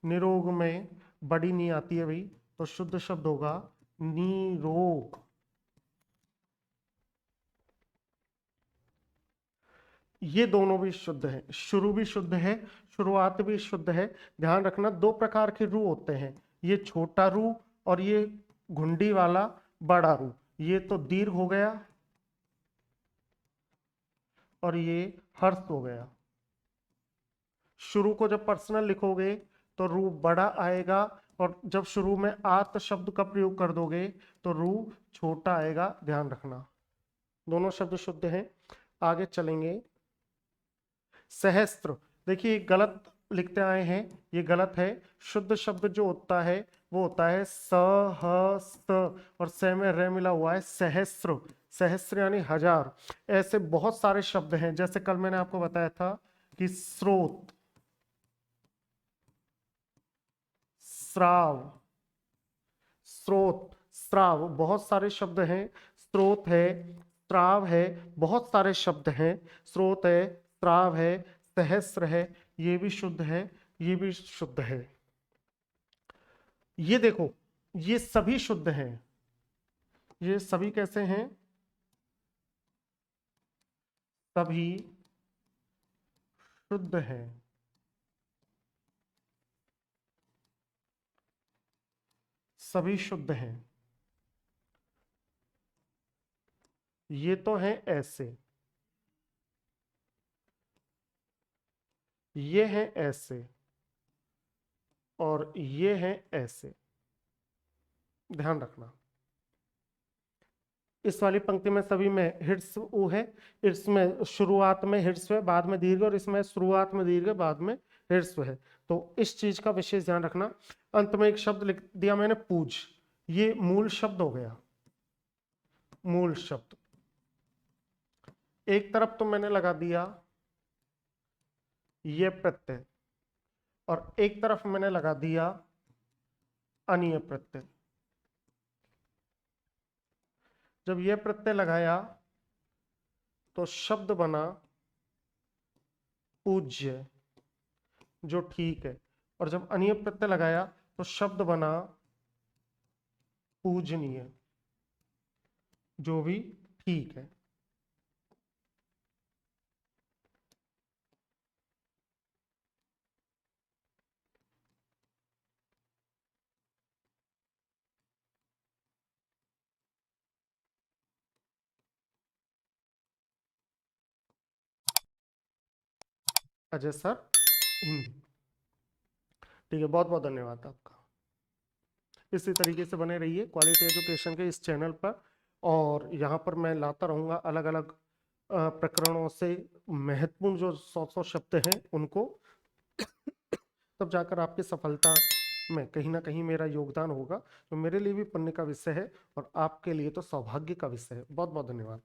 निरोग में बड़ी नी आती है भाई, तो शुद्ध शब्द होगा निरोग। ये दोनों भी शुद्ध है, शुरू भी शुद्ध है, शुरुआत भी शुद्ध है। ध्यान रखना, दो प्रकार के रू होते हैं, ये छोटा रू और ये घुंडी वाला बड़ा रू। ये तो दीर्घ हो गया और ये हर्ष हो गया। शुरू को जब पर्सनल लिखोगे तो रू बड़ा आएगा, और जब शुरू में आत शब्द का प्रयोग कर दोगे तो रू छोटा आएगा। ध्यान रखना, दोनों शब्द शुद्ध हैं। आगे चलेंगे। सहस्त्र, देखिए गलत लिखते आए हैं, ये गलत है। शुद्ध शब्द जो होता है वो होता है सहस्त्र, और स में रे मिला हुआ है, सहस्त्र। सहस्त्र यानी हजार। ऐसे बहुत सारे शब्द हैं, जैसे कल मैंने आपको बताया था कि स्रोत, श्राव, स्रोत, श्राव, बहुत सारे शब्द हैं। स्रोत है, श्राव है, बहुत सारे शब्द हैं। स्रोत है, श्राव है, सहस्र है, ये भी शुद्ध है, ये भी शुद्ध है। ये देखो, ये सभी शुद्ध हैं। ये सभी कैसे हैं? सभी शुद्ध हैं, सभी शुद्ध हैं। ये तो हैं ऐसे, ये हैं ऐसे, और ये हैं ऐसे। ध्यान रखना, इस वाली पंक्ति में सभी में हिट्स ऊ है। इसमें शुरुआत में हिट्स है, बाद में दीर्घ, और इसमें शुरुआत में दीर्घ, बाद में हिट्स है। तो इस चीज का विशेष ध्यान रखना। अंत में एक शब्द लिख दिया मैंने, पूज। ये मूल शब्द हो गया, मूल शब्द। एक तरफ तो मैंने लगा दिया ये प्रत्यय, और एक तरफ मैंने लगा दिया अनीय प्रत्यय। जब ये प्रत्यय लगाया तो शब्द बना पूज्य, जो ठीक है। और जब अनीय प्रत्यय लगाया तो शब्द बना पूजनीय, जो भी ठीक है। अजय सर हिंदी। ठीक है, बहुत बहुत धन्यवाद आपका। इसी तरीके से बने रहिए क्वालिटी एजुकेशन के इस चैनल पर, और यहाँ पर मैं लाता रहूँगा अलग अलग प्रकरणों से महत्वपूर्ण जो 100 शब्द हैं उनको, तब जाकर आपकी सफलता में कहीं ना कहीं मेरा योगदान होगा, जो मेरे लिए भी पुण्य का विषय है और आपके लिए तो सौभाग्य का विषय है। बहुत बहुत धन्यवाद।